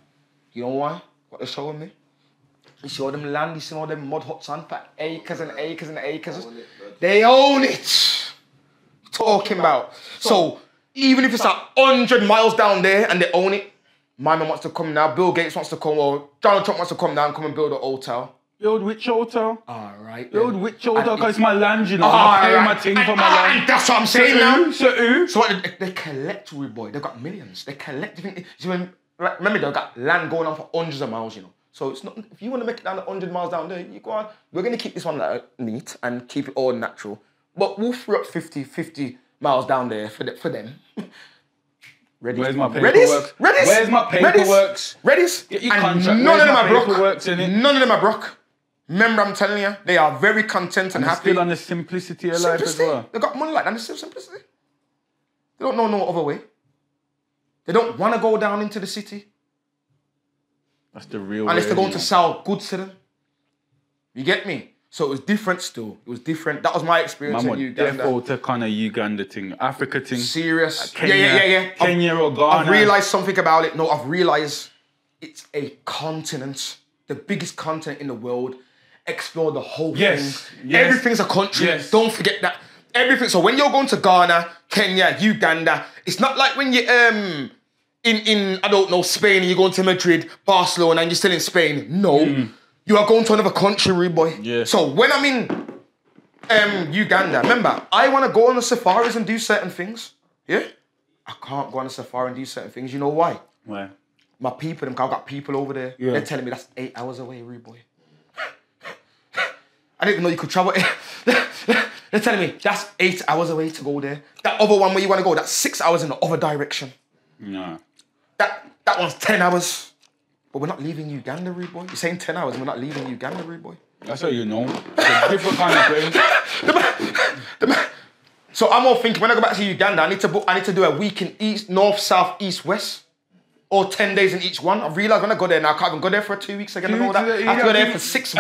You know why? What they're showing me? You show them land, you see all them mud huts on for acres and acres and acres. They own it. Talking about. So even if it's 100 miles down there and they own it, my man wants to come now, Bill Gates wants to come, or Donald Trump wants to come down and come and build a hotel. Build which hotel? All right. Build which hotel? Because it's my land, you know. I pay my thing for my land. And that's what I'm saying now. So what they collect, rude boy. They've got millions. They collect. Remember, they've got land going on for hundreds of miles, you know. So it's not, if you want to make it down 100 miles down there, you go on. We're going to keep this one neat and keep it all natural. But we'll throw up 50 miles down there for them. Where's my paperwork? Where's my paperwork? Redis. Get your contract. None of them are broke. None of them are broke. Remember, I'm telling you, they are very content and happy. Still on the simplicity of life as well. They got money like that, and it's still simplicity. They don't know no other way. They don't want to go down into the city. That's the real way. Unless they're going to sell goods to them. You get me? So it was different still. It was different. That was my experience in Uganda. Man, to kind of Uganda thing, Africa thing. Serious. Kenya, yeah. Kenya or Ghana. I've realised something about it. No, I've realised it's a continent. The biggest continent in the world. Explore the whole thing. Yes. Everything's a country. Yes. Don't forget that. Everything. So when you're going to Ghana, Kenya, Uganda, it's not like when you in I don't know, Spain, you're going to Madrid, Barcelona, and you're still in Spain. No. You are going to another country, rude boy. Yeah. So when I'm in Uganda, remember, I want to go on the safaris and do certain things. Yeah? I can't go on a safari and do certain things. You know why? Why? My people, I've got people over there. Yeah. They're telling me that's 8 hours away, rude boy. I didn't even know you could travel. They're telling me that's 8 hours away to go there. That other one where you want to go, that's 6 hours in the other direction. No. That one's 10 hours. But we're not leaving Uganda, rude boy. You're saying 10 hours and we're not leaving Uganda, rude boy. That's how you know. It's a different kind of thing. So I'm all thinking, when I go back to Uganda, I need to do a week in east, north, south, east, west. Or 10 days in each one. I've realised when I go there now, I can't even go there for 2 weeks again and all that. I have to go there for 6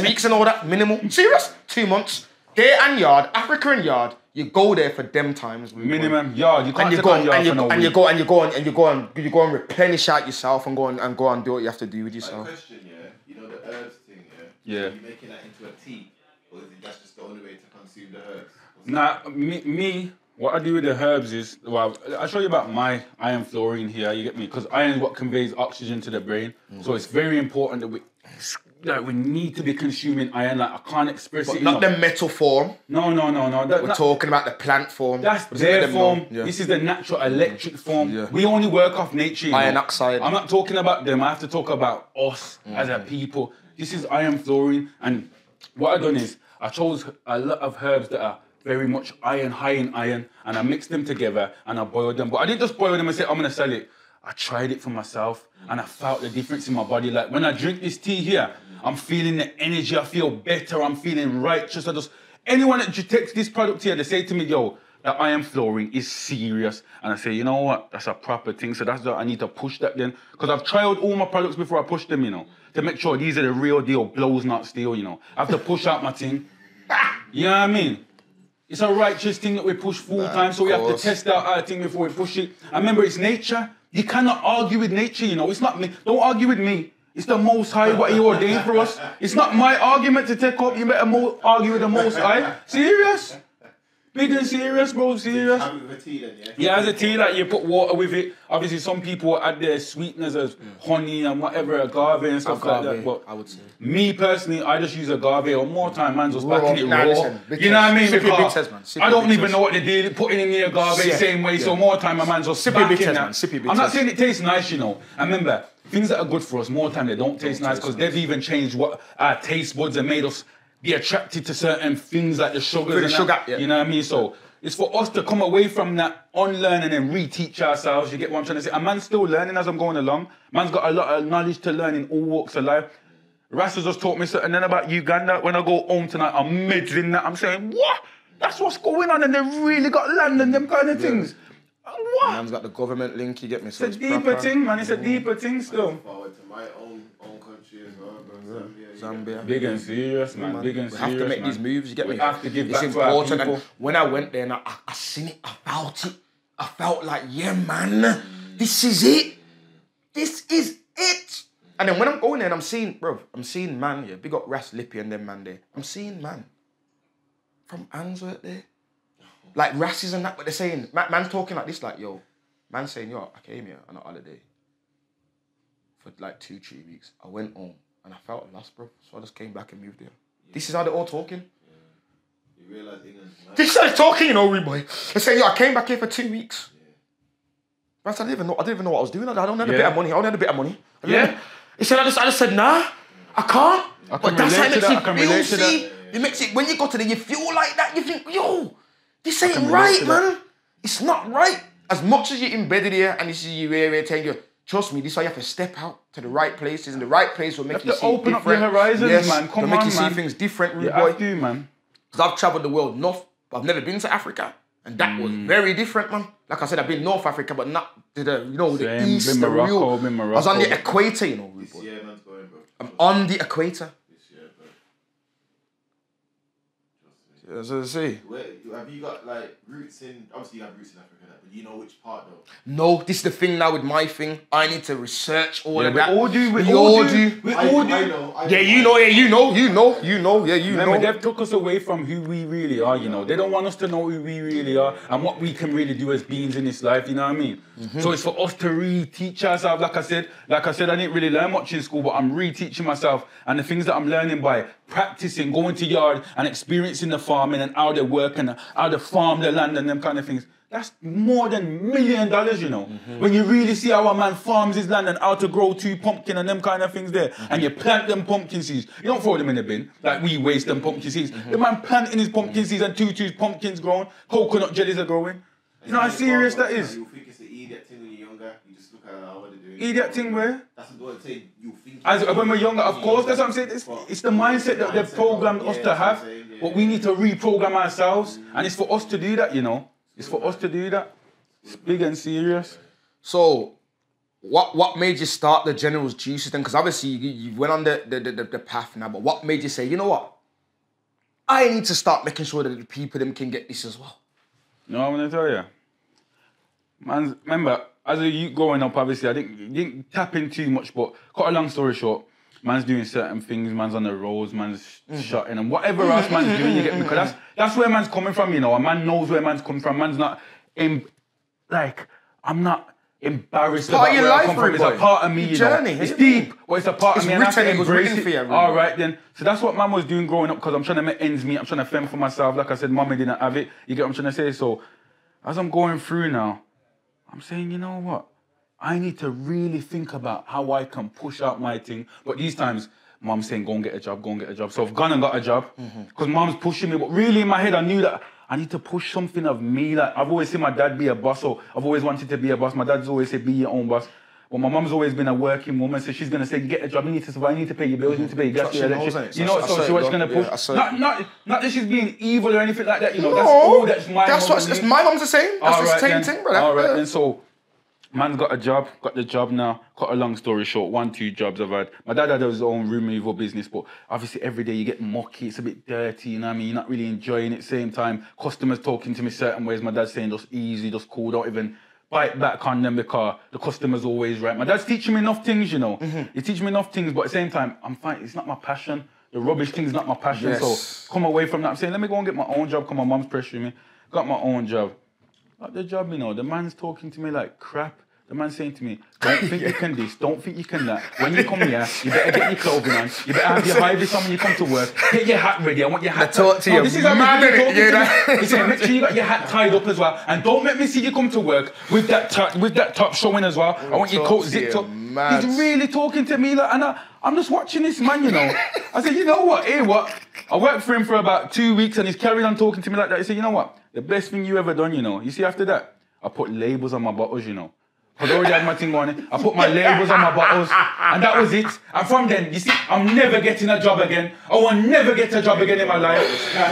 weeks and all that, minimal. Serious? 2 months. Day and yard, Africa and yard. You go there for them times. Minimum yard. You can't take on yard for no week. You go and replenish out yourself and go and do what you have to do with yourself. Like question, yeah. You know the herbs thing, yeah. Yeah. Are you making that into a tea, or is it that's just the only way to consume the herbs? Nah, me. What I do with the herbs is, well, I'll show you about my iron fluorine here. You get me? Because iron is what conveys oxygen to the brain. So it's very important that we need to be consuming iron. Like, I can't express it. Not the metal form. No. We're talking about the plant form. That's their form. Yeah. This is the natural electric form. Yeah. We only work off nature. Iron oxide. I'm not talking about them. I have to talk about us as a people. This is iron fluorine. And what I've done is I chose a lot of herbs that are very much iron, high in iron, and I mixed them together and I boiled them. But I didn't just boil them and say, I'm gonna sell it. I tried it for myself and I felt the difference in my body. Like when I drink this tea here, I'm feeling the energy, I feel better, I'm feeling righteous. Anyone that takes this product here, they say to me, yo, that iron fluorine is serious. And I say, you know what, that's a proper thing. So that's why I need to push that then. Because I've tried all my products before I push them, you know, to make sure these are the real deal, blows not steel, you know. I have to push out my thing. You know what I mean? It's a righteous thing that we push full time, so we have to test out our thing before we push it. And remember, it's nature. You cannot argue with nature, you know. It's not me. Don't argue with me. It's the Most High, what He ordained for us. It's not my argument to take up. You better argue with the Most High. Serious? Big and serious, bro, serious. Have it with a tea then, yeah? Yeah, as a tea, like you put water with it. Obviously, some people add their sweeteners as honey and whatever, agave and stuff like that. But I would say. me personally, I just use agave or more time, man's just backing it Nah, raw. listen, You know what I mean? Sippy Because bitters, man. Sippy I don't even bitters. know what they did, putting in the agave Yeah, same way. So yeah. more time, my man's just Sippy backing bitters, that. man. Sippy I'm not bitters. saying it tastes nice, you know. And remember, things that are good for us, more time they don't taste nice because they've even changed what our taste buds and made us be attracted to certain things like the sugars the and sugar, that, yeah. you know what I mean? So it's for us to come away from that, unlearn and then reteach ourselves. You get what I'm trying to say? And man's still learning as I'm going along. Man's got a lot of knowledge to learn in all walks of life. Rasta just taught me something then about Uganda. When I go home tonight, I'm middling that. I'm saying, what? That's what's going on, and they really got land and them kind of things. What? Man's got the government link, you get me? So It's a deeper thing, man. It's a deeper thing still. Forward to my own country as well, bro. Zambia. Big and serious, man. Big and We serious, have to make man. these moves, you get We me? have to give it's back to our important. people. And when I went there and I seen it, I felt it. I felt like, yeah, man, this is it. This is it. And then when I'm going there and I'm seeing man, yeah, big up Ras Lippy and them man there. I'm seeing man from Answorth there. Like Rasses and that, what they're saying. Man's talking like this, like, yo, man's saying, yo, I came here on a holiday for like 2-3 weeks. I went home and I felt lost, bro. So I just came back and moved there. This is how they're all talking. You realise England's mad. This is how they're talking, you know, rude boy. They say, yo, I came back here for 2 weeks. Man, I didn't even know what I was doing. I don't have a bit of money. I only had a bit of money. He said, I just said, nah, I can't. But that's how it makes you feel, see? It makes it, when you go to you feel like that, you think, yo, this ain't right, man. It's not right. As much as you're embedded here and this is your area, telling you, trust me, this is why you have to step out to the right places, and the right place will make you see open up your different. horizons, man. Come make on, you see man. things different, rude You boy. have to, man. Because I've travelled the world north, but I've never been to Africa. And that was very different, man. Like I said, I've been North Africa, but not to the, you know, the Same. east, Been the Morocco, real. been I was on the Morocco. equator, you know, rude boy. Yeah, man's going, bro. I'm on the equator. This year, bro. As I say. Where, have you got like roots in? Obviously, you have roots in Africa, but you know which part though? No, this is the thing now with my thing. I need to research all of We that. all do. We all do. We all do. I know. Yeah, you know. Yeah, you know. Yeah, you Remember, know. they've took us away from who we really are, you know. They don't want us to know who we really are and what we can really do as beings in this life, you know what I mean? So it's for us to re-teach ourselves, like I said, I didn't really learn much in school, but I'm re-teaching myself, and the things that I'm learning by practicing, going to yard and experiencing the farming and how they work and how they farm the land and them kind of things. That's more than $1 million, you know. When you really see how a man farms his land and how to grow 2 pumpkin and them kind of things there, and you plant them pumpkin seeds. You don't throw them in the bin, like we waste them pumpkin seeds. The man planting his pumpkin seeds and 2 pumpkins growing, coconut jellies are growing. You know how serious that is? You think it's the idiot thing when you're younger. You just look at what they're doing. Idiot thing where? That's what I'm saying. You think. As when we're younger, of course, that's what I'm saying. It's the mindset that they've programmed us to have, but we need to reprogram ourselves, and it's for us to do that, you know. It's for us to do that. It's big and serious. So, what made you start the General's Juices then? Because obviously you went on the path now, but what made you say, you know what? I need to start making sure that the people them can get this as well. You know what I'm gonna tell you? Man, remember, as a youth growing up, obviously, I didn't tap in too much, but cut a long story short, man's doing certain things, man's on the roads, man's shutting, and whatever else man's doing, you get me? Because that's where man's coming from, you know. A man knows where man's coming from. Man's not, I'm not embarrassed about where I come from. It's a part of me, you know. It's deep, but it's a part of me, and I have to embrace it. All right, then. So that's what man was doing growing up, because I'm trying to make ends meet. I'm trying to fend for myself. Like I said, mommy didn't have it. You get what I'm trying to say? So as I'm going through now, I'm saying, you know what? I need to really think about how I can push out my thing. But these times, mom's saying, go and get a job, go and get a job. So I've gone and got a job, because mom's pushing me. But really in my head, I knew that I need to push something of me. Like, I've always seen my dad be a boss, so I've always wanted to be a boss. My dad's always said, be your own boss. But my mom's always been a working woman, so she's going to say, get a job, you need to survive, you need to pay your bills, you need to pay your gas, your electricity. You know, so she's going to push. Not that she's being evil or anything like that, you know. That's all that's my That's my mom's the same. That's the same thing, brother. All right, then, so man's got a job, got the job now. Cut a long story short, 1-2 jobs I've had. My dad had his own room removal business, but obviously every day you get mucky, it's a bit dirty, you know what I mean? You're not really enjoying it. Same time, customers talking to me certain ways. My dad's saying just easy, just cool, don't even bite back on them because the customer's always right. My dad's teaching me enough things, you know. He's teaching me enough things, but at the same time, I'm fine. It's not my passion. The rubbish thing is not my passion. Yes. So come away from that. I'm saying, let me go and get my own job because my mom's pressuring me. Got my own job. Got the job, you know. The man's talking to me like crap. The man's saying to me, don't think you can this, don't think you can that. When you come here, you better get your clothing on. You better have your high vis on when you come to work. Get your hat ready. I want your hat. Talk to you. This is how he's talking to me. He said, make sure you got your hat tied up as well, and don't make me see you come to work with that top showing as well. I want your coat zipped up. Mad. He's really talking to me, like, and I'm just watching this man, you know. I said, you know what? Hey, what? I worked for him for about 2 weeks, and he's carrying on talking to me like that. He said, you know what? The best thing you ever done, you know. You see, after that, I put labels on my bottles, you know. Because I already had my thing on it. I put my labels on my bottles, and that was it. And from then, you see, I'm never getting a job again. I will never get a job again in my life.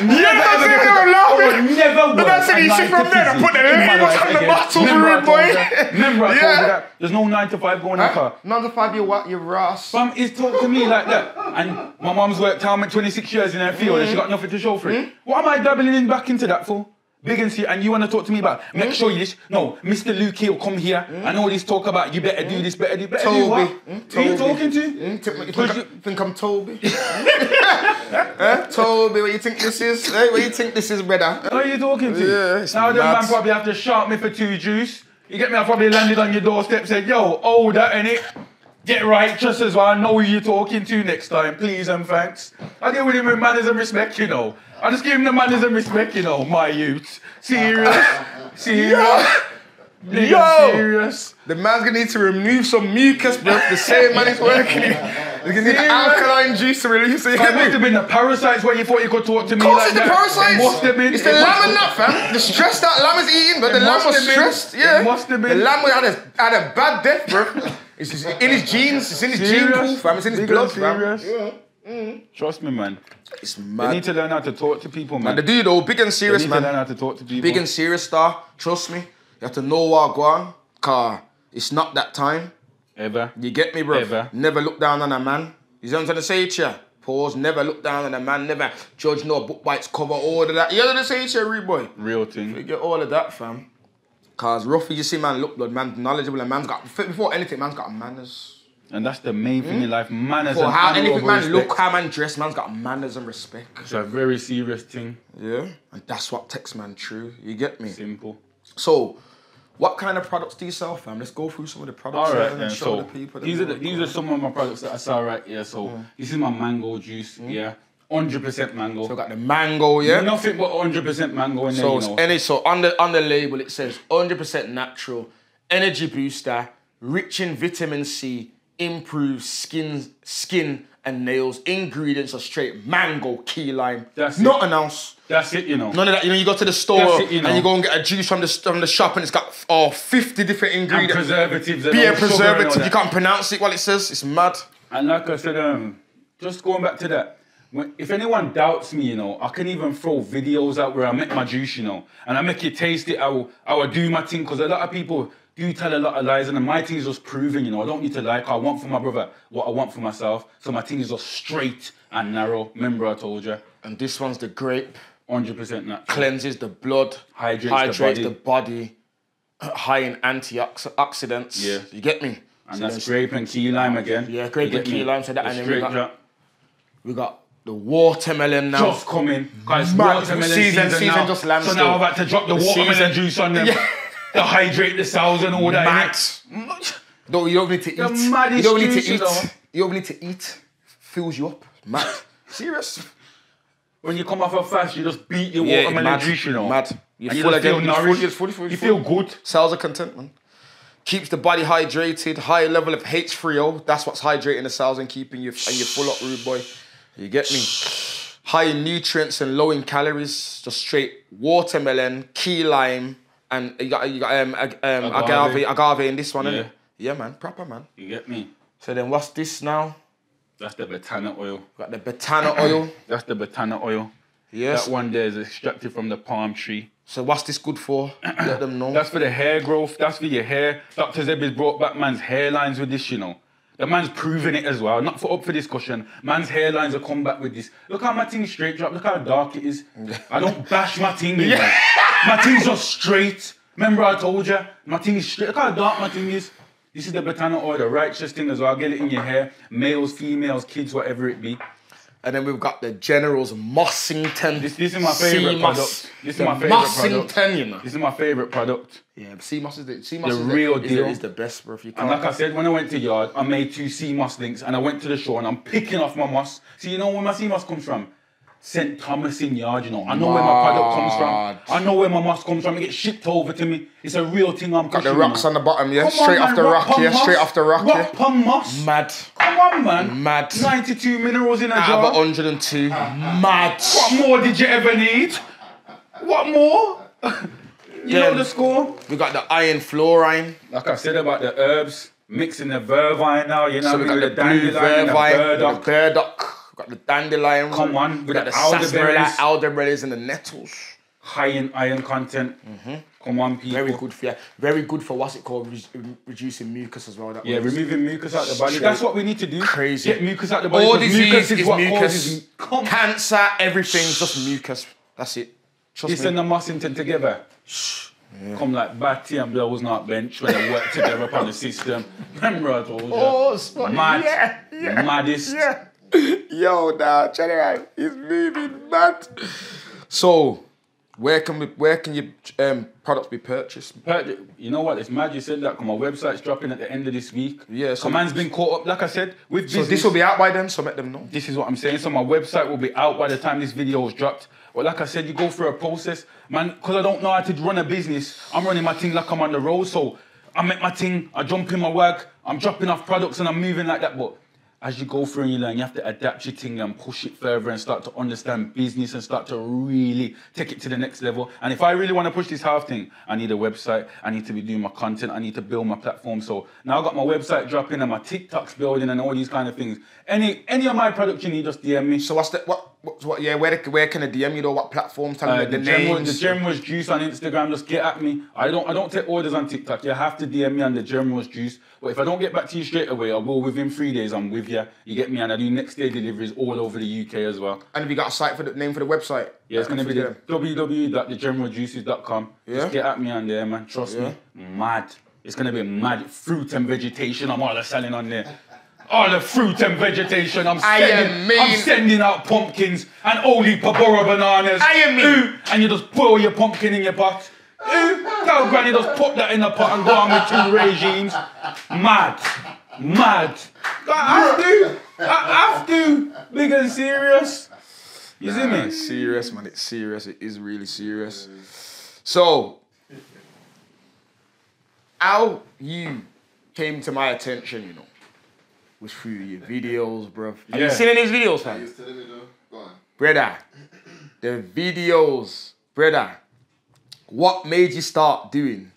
Never ever get a job. I will never work. But that's an issue from there. I put the labels on the bottles, rude boy. Remember I told you that? There's no 9 to 5 going in the car. 9 to 5, you what? You Ross. Fam, he's talking to me like that. And my mum's worked how many 26 years in her field and she got nothing to show for it. What am I dabbling in back into that for? Big and see, and you want to talk to me about, make sure you this. No, Mr. Luke will come here and all this talk about you better do this, better do Toby. what? Who are you talking to? You think I'm Toby? Toby, what you think this is? Hey, what you think this is, brother? Who are you talking to? Yeah, it's now the mad. man probably have to sharp me for 2 juice. You get me? I probably landed on your doorstep, said, yo, hold that innit? Get righteous as well. I know who you're talking to next time, please and thanks. I deal with him with manners and respect, you know. I just give him the manners and respect, you know, my youth. Serious. Serious. Yo! Serious. The man's gonna need to remove some mucus, bro. The same man is working. He's gonna need alkaline juice to release it. It must have been the parasites where you thought you could talk to me Of course like it's the that. parasites. It must have been. It's the lamb and that, fam. The stress that lamb is eating, but the lamb must was have been. stressed. Yeah. It must have been. The lamb had a bad death, bro. It's in his genes. It's in his gene pool, fam. It's in his Big blood, and fam. serious. Trust me, man. It's You mad. need to learn how to talk to people, man. The dude, though, big and You serious, need to learn man. how to talk to people. Big and serious star. Trust me. You have to know what go on. Car. It's not that time. Ever. You get me, bro? Ever. Never look down on a man. You know what I'm trying to say to you? Pause. Never look down on a man. Never judge no book by its cover. All of that. You know what I'm saying to you, rude boy? Real thing. You get all of that, fam. Cause rough, you see, man, look, blood, man, knowledgeable, and man's got, before anything, man's got manners. And that's the main thing in life, manners For and how honourable anything man respect. look, how man dress, man's got manners and respect. It's a very serious thing. Yeah. And that's what takes man true. You get me? Simple. So, what kind of products do you sell, fam? Let's go through some of the products All right, and then. show So the people. these are some of my products that I sell right here. So this is my mango juice. Yeah, 100% mango. So, we got the mango, yeah? Nothing but 100% mango in there. So, You know. so on the label, it says 100% natural, energy booster, rich in vitamin C, improves skin and nails. Ingredients are straight mango, key lime. That's Nothing else. That's it, you know. None of that. You know, you go to the store That's it, you know. and you go and get a juice from the shop and it's got 50 different And ingredients. preservatives. And Beer all sugar and all preservative. that. You can't pronounce it while it says. It's mad. And like I said, just going back to that, if anyone doubts me, you know, I can even throw videos out where I make my juice, you know, and I make you taste it, how I do my thing, because a lot of people do tell a lot of lies, and my thing is just proving, you know, I don't need to lie, 'cause I want for my brother what I want for myself, so my thing is just straight and narrow. Remember I told you, And this one's the grape. 100% natural. Cleanses the blood. Hydrates the body. High in antioxidants. Yeah. You get me? And So that's there's- grape and key lime again. Yeah, grape You and get me? key lime, so that, The and then straight we got the watermelon now. just coming, because it's Mad. watermelon Season now. just landed so still. now I've had to drop the The watermelon season. juice on them. Yeah. To hydrate the cells and all that. Mad. innit? No, you don't need to eat. The maddest You don't need to juice, you eat. know. You don't need to eat. Fills you up. Mad. Serious? When you come off a fast, you just beat your Yeah, watermelon mad. juice, you know. Mad. You're And you full just feel again. You're nourished. full, You feel good. Cells are content, man. Keeps the body hydrated. High level of H3O. That's what's hydrating the cells and keeping you and you're full up, rude boy. You get me? High in nutrients and low in calories. Just straight watermelon, key lime, and you got agave in this one, Yeah. innit? Yeah, man. Proper, man. You get me? So then what's this now? That's the botana oil. Got the botana oil. That's the botana oil. Yes. That one there is extracted from the palm tree. So what's this good for? Let them know. That's for the hair growth. That's for your hair. Dr. Zeb has brought back man's hairlines with this, you know. The man's proving it as well. Not up for discussion. Man's hairlines will come back with this. Look how my thing's straight drop. Look how dark it is. I don't bash my thing, you know. My thing's just straight. Remember I told you? My thing is straight. Look how dark my thing is. This is the botana oil, the righteous thing as well. Get it in your hair. Males, females, kids, whatever it be. And then we've got the General's Mossington. This is my favourite product. This is my favourite product. Mossington, you know. This is my favourite product. Yeah, but sea moss is the real deal. Is the best, bro. If you And like I said, when I went to yard, I made 2 sea moss links, and I went to the shore, and I'm picking off my moss. So you know where my sea moss comes from? St. Thomas in yard, you know. I know where my product comes from. I know where my moss comes from. It gets shipped over to me. It's a real thing I'm pushing. Got the rocks on the bottom, yeah? Come Straight on, off the man, rock, yeah? moss. Straight off the rock, rock yeah? Pong moss. Mad. Come on, man. Mad. 92 minerals in a jar. Out of 102. Mad. What more did you ever need? What more? You know the score? We got the iron fluorine. Like I said about the herbs, mixing the vervine now, you know, So we got the blue vervine, the burdock. We got the dandelion. Come on, we got the sarsaparilla, elderberries, and the nettles. High in iron content. Come on, people. Very good for Very good for what's it called? Reducing mucus as well. That yeah, removing mucus out the body. That's what we need to do. Crazy. Get mucus out the body. All disease mucus is what mucus. causes Cancer, everything's just mucus. That's it. Trust this me. and the Mossington together. Yeah. Come like Batty and Blows Not Bench when they work together upon the system. Remember I told you? Oh, mad. Maddest. Yeah. Yo, nah, General, he's moving mad. So, where can your products be purchased? You know what? It's mad you said that. Cause my website's dropping at the end of this week. Yeah. So man's been caught up, like I said, with business. So this will be out by then. So let them know. This is what I'm saying. So my website will be out by the time this video is dropped. But like I said, you go through a process, man. Because I don't know how to run a business. I'm running my thing like I'm on the road. So I make my thing. I jump in my work. I'm dropping off products and I'm moving like that. But as you go through and you learn, you have to adapt your thing and push it further and start to understand business and start to really take it to the next level. And if I really want to push this half thing, I need a website. I need to be doing my content. I need to build my platform. So now I've got my website dropping and my TikTok's building and all these kind of things. Any of my products you need, just DM me. So what's the what? Yeah, where can I DM you though? What platforms? Tell me the names. The General's Juice on Instagram. Just get at me. I don't take orders on TikTok. You have to DM me on the General's Juice. But if I don't get back to you straight away, I will within 3 days. I'm with you. You get me, and I do next day deliveries all over the UK as well. And have you got a site for the name for the website? Yeah, it's gonna be the www.thegeneraljuices.com. Yeah. Just get at me on there, man. Trust me. Mad. It's gonna be mad. Fruit and vegetation. I'm all selling on there. All the fruit and vegetation. I'm sending out pumpkins and only Pabora bananas. And you just boil your pumpkin in your pot. Tell granny just put that in the pot and go on with 2 regimes. Mad. I have to. Big and serious. You see me? It's serious, man. It's serious. It is really serious. So, how you came to my attention, you know, was through your videos, bro. Have you seen any of these videos, fam? Go on. Brother, the videos, brother. What made you start doing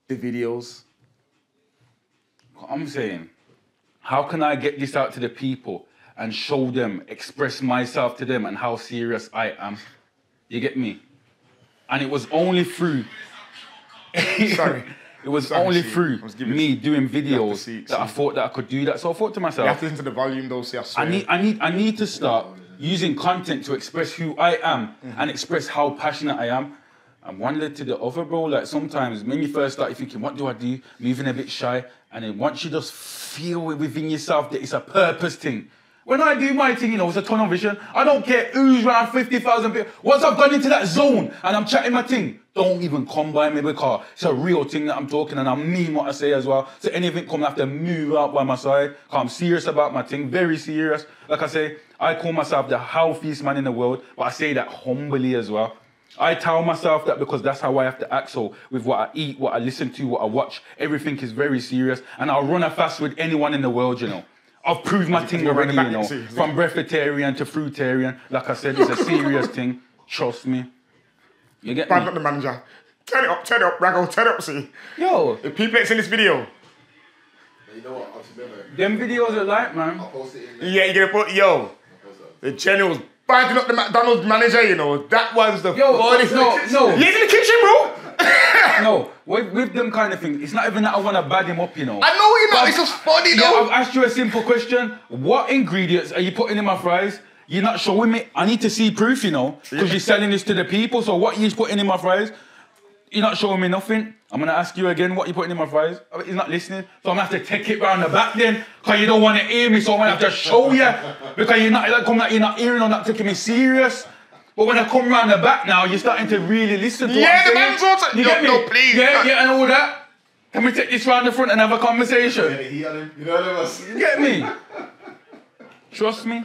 the videos? I'm saying, how can I get this out to the people and show them, express myself to them and how serious I am? You get me? And it was only through... Sorry. It was only through me doing videos that I thought that I could do that. So I thought to myself... You have to listen to the volume though, see I swear. I need to start using content to express who I am and express how passionate I am. And one led to the other, bro. Like sometimes when you first start, you're thinking, what do I do? Moving a bit shy. And then once you just feel it within yourself that it's a purpose thing. When I do my thing, you know, it's a tunnel vision. I don't care who's around 50,000 people. Once I've gone into that zone and I'm chatting my thing, don't even come by me because it's a real thing that I'm talking and I mean what I say as well. So anything come, I have to move out by my side. I'm serious about my thing, very serious. Like I say, I call myself the healthiest man in the world, but I say that humbly as well. I tell myself that because that's how I have to act. So with what I eat, what I listen to, what I watch, everything is very serious. And I'll run a fast with anyone in the world, you know. I've proved my thing already, you know. From breatharian to fruitarian. Like I said, it's a serious thing. Trust me. You get me? Bad luck the manager. Turn it up, Raggo, turn it up, see. Yo. The people that's in this video. You know what? I'll remember. Them videos are like, man. I'll post it in there. Yeah, you're gonna put, the General's banding up the McDonald's manager, you know. That was the funniest. No. He's in the kitchen, bro. No, with them kind of things, it's not even that I want to bad him up, you know. I know you know, it's just funny though. Yeah, I've asked you a simple question. What ingredients are you putting in my fries? You're not showing me. I need to see proof, you know, because you're selling this to the people. So what you're putting in my fries? You're not showing me nothing. I'm gonna ask you again what you're putting in my fries. He's not listening, so I'm gonna have to take it round the back then, because you don't want to hear me, so I'm gonna have to show you. Because you're not you're not hearing or not taking me serious. But when I come round the back now, you're starting to really listen to what I'm saying. Yeah, the man's also... You get me? No, please. Yeah, and all that. Can we take this round the front and have a conversation? You know what I mean? You get me? Trust me.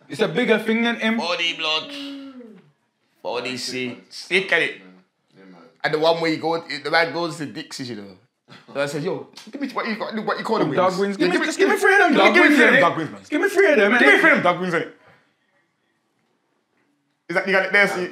It's a bigger thing than him. Body blood. Body see. Stick at it. And the one where you go, the man goes to Dixie's, you know. So I said, yo, give me what you call them wings. Dog wings. Give me 3 of them dog Give me wings. 3 of them dog wings, man. Give me 3 of them. Give me 3 of them dog wings, innit? Is that you got it there? See,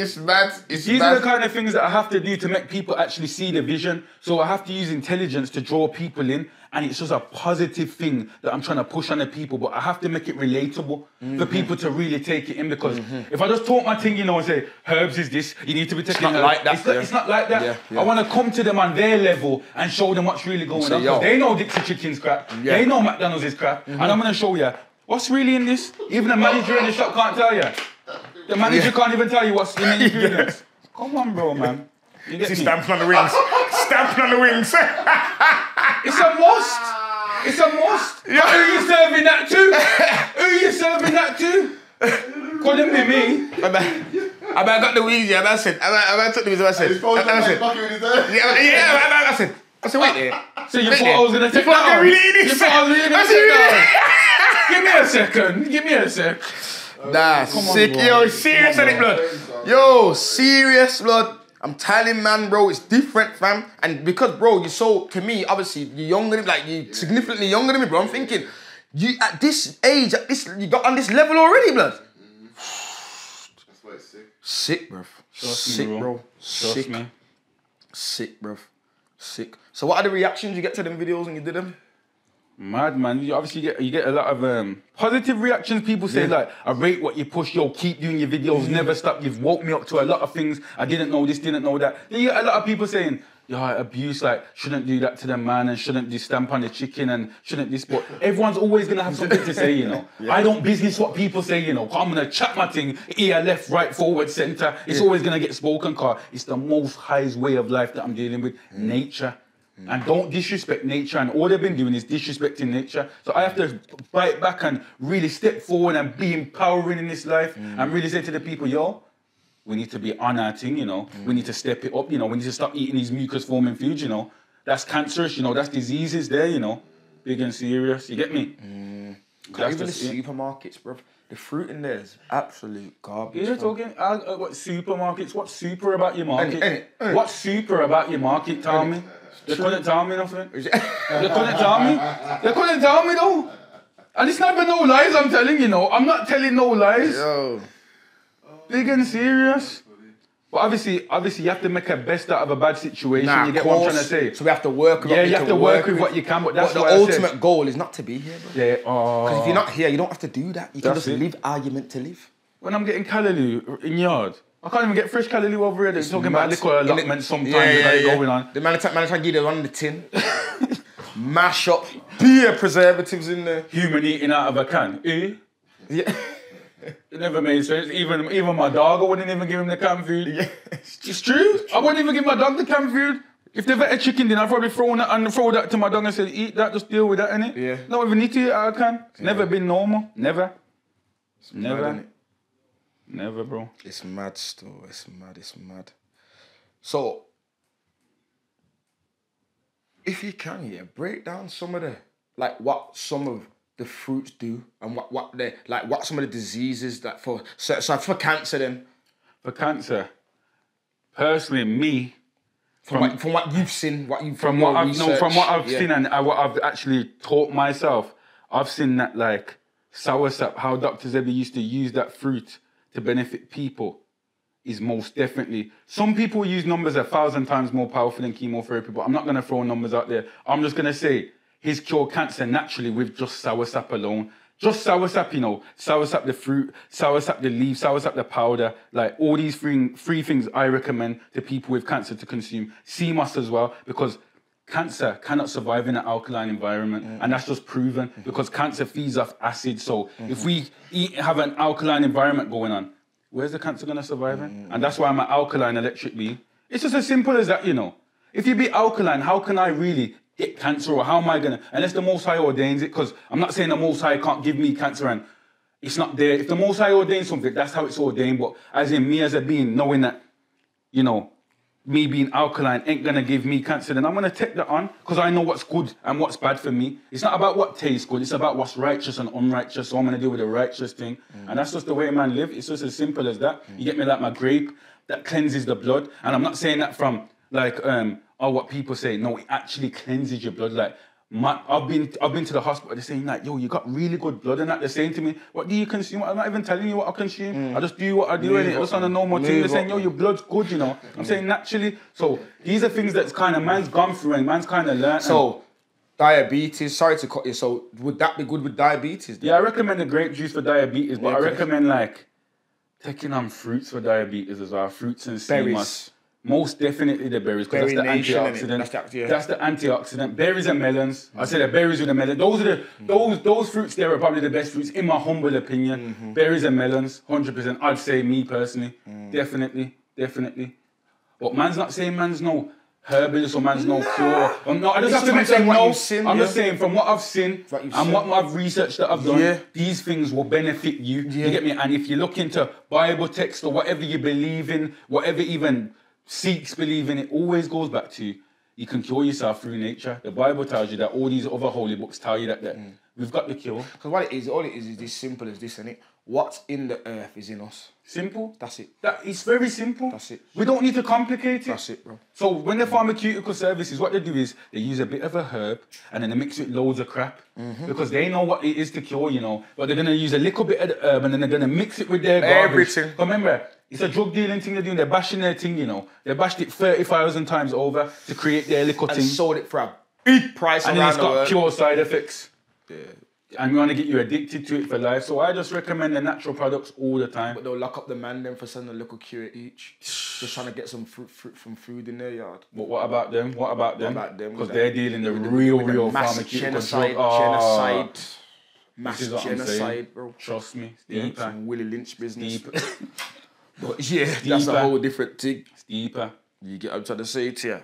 it's mad. These are the kind of things that I have to do to make people actually see the vision. So I have to use intelligence to draw people in, and it's just a positive thing that I'm trying to push on the people. But I have to make it relatable for people to really take it in. Because if I just talk my thing, you know, and say herbs is this, you need to be taking. It's not like that. It's not like that. I want to come to them on their level and show them what's really going on. Because they know Dixie Chicken's crap. They know McDonald's is crap, and I'm going to show you. What's really in this? Even the manager in the shop can't tell you. The manager can't even tell you what's in the ingredients. Come on, bro, man. You get me? Stamping on the wings. Stamping on the wings. It's a must. It's a must. Who are you serving that to? Who are you serving that to? Couldn't be me. I got the wings, yeah. I took the wings, I said. I said, wait there. So you thought I was going to take that out? You thought I was really going to take that out? Give me a second. Give me a sec. Nah, sick. Yo, serious, ain't it, blood? Yo, serious, blood. I'm telling, man, bro, it's different, fam. And because, bro, you're so, to me, obviously, you're younger than me, like, you're significantly younger than me, bro. I'm thinking, you, at this age, you got on this level already, blood. That's why it's sick. Sick, bro. Sick, bro. Trust me. Sick, bro. Sick. So what are the reactions you get to them videos when you did them? Mad, man. You obviously get a lot of positive reactions. People say like, I rate what you push, yo, keep doing your videos, never stop. You've woke me up to a lot of things. I didn't know this, didn't know that. Then you get a lot of people saying, yo, abuse, like, shouldn't do that to the man and shouldn't do stamp on the chicken and shouldn't this, but everyone's always gonna have something to say, you know. I don't business what people say, you know. I'm gonna chat my thing, ear, left, right, forward, center. It's always gonna get spoken, car. It's the most highest way of life that I'm dealing with, nature. And don't disrespect nature, and all they've been doing is disrespecting nature. So I have to bite back and really step forward and be empowering in this life and really say to the people, yo, we need to be on our thing, you know. We need to step it up, you know. We need to stop eating these mucus-forming foods, you know. That's cancerous, you know. That's diseases there, you know. Big and serious, you get me? Even the supermarkets, bro. The fruit in there is absolute garbage. You're talking what supermarkets? What's super about your market? What's super about your market? Tell me. They couldn't tell me nothing. They couldn't tell me. They couldn't tell me though. And it's not even no lies I'm telling you, know. I'm not telling no lies. Yo. Big and serious. But obviously you have to make a best out of a bad situation. Nah, you get what I'm trying to say? So we have to work with what you have to work with what you can, but that's the ultimate goal is not to be here, bro. Yeah. Because if you're not here, you don't have to do that. You can just live how you're meant to live. When I'm getting callaloo in yard, I can't even get fresh callaloo over here. They're talking about liquor allotment sometimes going on. The man trying to give it on the tin. Mash up beer preservatives in there. Human eating out of a can. Yeah. It never made sense. Even my dog, I wouldn't even give him the canned food. Yeah. It's true. I wouldn't even give my dog the canned food. If they've ate a chicken dinner, I'd probably throw that to my dog and say, eat that, just deal with that, innit? Yeah. Not even need to eat out of a can. It's never been normal. Never. Never. Never, bro. It's mad still. It's mad. So, if you can, break down some of what some of the fruits do and what some of the diseases that for cancer then. For cancer, personally, me. From what you've seen, from what I've seen and what I've actually taught myself, I've seen that like soursop, how Dr. Sebi used to use that fruit to benefit people, is most definitely. Some people use numbers 1,000 times more powerful than chemotherapy, but I'm not going to throw numbers out there. I'm just going to say he's cured cancer naturally with just soursop alone. Just soursop, you know, soursop the fruit, soursop the leaf, soursop the powder, like all these three things I recommend to people with cancer to consume. Sea moss as well, because cancer cannot survive in an alkaline environment, and that's just proven because cancer feeds off acid. So if we have an alkaline environment going on, where's the cancer gonna survive in? And that's why I'm an alkaline electric being. It's just as simple as that, you know. If you be alkaline, how can I really get cancer, or how am I gonna? Unless the Most High ordains it, because I'm not saying the Most High can't give me cancer and it's not there. If the Most High ordains something, that's how it's ordained. But as in me as a being, knowing that, you know, me being alkaline ain't gonna give me cancer, then I'm gonna take that on because I know what's good and what's bad for me. It's not about what tastes good, it's about what's righteous and unrighteous. So I'm gonna deal with the righteous thing. And that's just the way man live. It's just as simple as that. You get me, like my grape that cleanses the blood. And I'm not saying that from like what people say. No, it actually cleanses your blood. Like I've been to the hospital. They're saying like, yo, you got really good blood, and that they're saying to me, what do you consume? I'm not even telling you what I consume. I just do what I do, and I just on a normal thing. They're saying, yo, your blood's good, you know. I'm saying naturally. So these are things that's kind of man's gone through and man's kind of learned. So diabetes. Sorry to cut you. So would that be good with diabetes? Yeah, I recommend the grape juice for diabetes, but I recommend like taking on fruits for diabetes as well. Fruits and berries. Most definitely the berries, because that's the antioxidant. That's the antioxidant. Berries and melons. I say the berries with the melon. Those are those fruits there are probably the best fruits in my humble opinion. Berries and melons, 100%. I'd say me personally, definitely. But man's not saying man's no herbalist or man's no cure. I just have to make them know. I'm just saying from what I've seen and what my research that I've done, these things will benefit you. You get me? And if you look into Bible text or whatever you believe in, whatever even Sikhs believe in, it always goes back to you can cure yourself through nature. The Bible tells you that. All these other holy books tell you that we've got the cure. Because all it is this simple as this, isn't it? What's in the earth is in us. Simple. That's it. It's very simple. That's it. We don't need to complicate it. That's it, bro. So when the pharmaceutical services, what they do is they use a bit of a herb and then they mix it with loads of crap because they know what it is to cure, you know. But they're going to use a little bit of the herb and then they're going to mix it with their garbage. Everything. Remember, it's a drug dealing thing they're doing. They're bashing their thing, you know. They bashed it 30,000 times over to create their little thing. And sold it for a big price and around then it's got pure side effects. Yeah. And we want to get you addicted to it for life. So I just recommend the natural products all the time. But they'll lock up the man then for sending a little cure each. Just trying to get some fruit from food in their yard. But what about them? Because they're dealing the real pharmaceutical genocide. Mass genocide, bro. Trust me. Deeper. Some Willie Lynch business. Deeper. But yeah, that's a whole different thing. It's deeper. You get what I'm trying to say to you.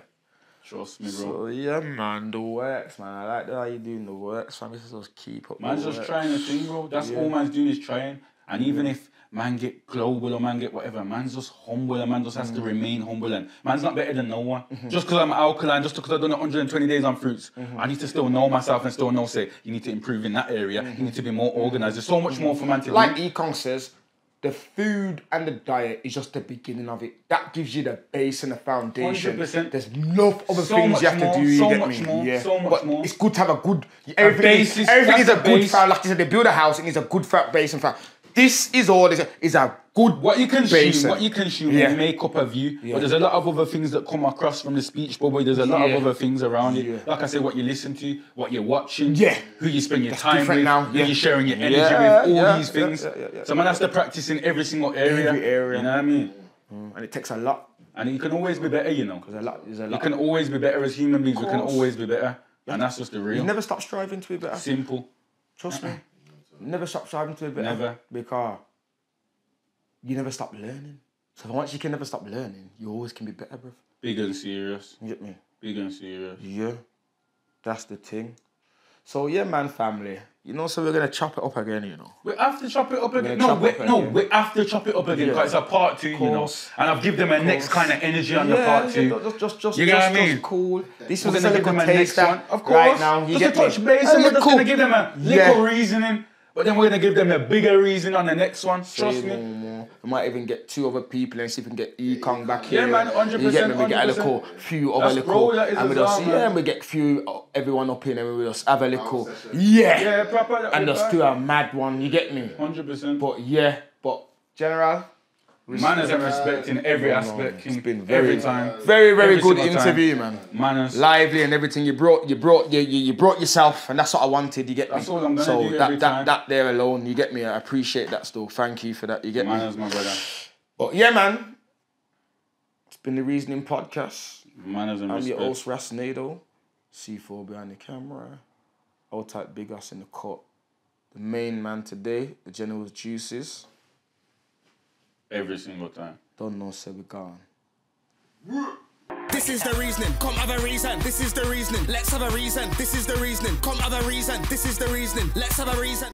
Trust me, bro. So yeah, man, the works, man. I like how you doing the works, fam. Just keep up. Man's just trying a thing, bro. That's all man's doing is trying. And even if man get global or man get whatever, man's just humble and man just has to remain humble. And man's not better than no one. Just because I'm alkaline, just because I've done 120 days on fruits, I need to still know myself and still know, say, you need to improve in that area. You need to be more organized. There's so much more for man to do. Like Ekong says, the food and the diet is just the beginning of it. That gives you the base and the foundation. 100%. There's no other things you have to do. So much more. It's good to have a good everything is a good found. Like you said, they build a house. It needs a good base and found. This is all. Is a good. What you consume will make up a view. But there's a lot of other things that come across from the speech bubble. There's a lot of other things around it. Like I said, what you listen to, what you're watching, who you spend your time with, who you're sharing your energy with, all these things. So man has to practice in every single area. You know what I mean? And it takes a lot. And you can always be better, you know. There's a lot. You can always be better as human beings. We can always be better. And that's just the real. You never stop striving to be better. Simple. Trust me. Never stop striving to be better. Never. Because you never stop learning. So once you can never stop learning, you always can be better, bro. Big and serious. You get me? Big and serious. Yeah. That's the thing. So yeah, man, family. You know, so we're gonna chop it up again, you know. We have to chop it up again. We have to chop it up again because it's a part 2, you know. And I've given them a next kind of energy on the part 2. Just you know what I mean? Cool. This was a little taste one. Of course. Right now, you just get a touch base, and we're just gonna give them a little reasoning. But then we're going to give them a bigger reason on the next one. Trust me. We might even get 2 other people and see if we can get Ekong back here. Yeah, man, 100%. You get me? We get a little few other little. And we just, and we get everyone up in and we just have a little. Yeah, proper. And just do a mad one. You get me? 100%. But general. Manners and respect in every aspect. It's been every time. Very good interview, man. Manners. Lively and everything. You brought yourself, and that's what I wanted. You get me? That's all I'm gonna do every time. That there alone, you get me? I appreciate that still. Thank you for that. You get me? Manners, my brother. But yeah, man. It's been the Reasoning Podcast. Manners and respect. I'm your host, Rasnado. C4 behind the camera. I'll type Big Us in the cut. The main man today, the General's Juices. Every single time. Don't know, so we gone. This is the reasoning, come have a reason. This is the reasoning, let's have a reason. This is the reasoning, come have a reason. This is the reasoning, let's have a reason.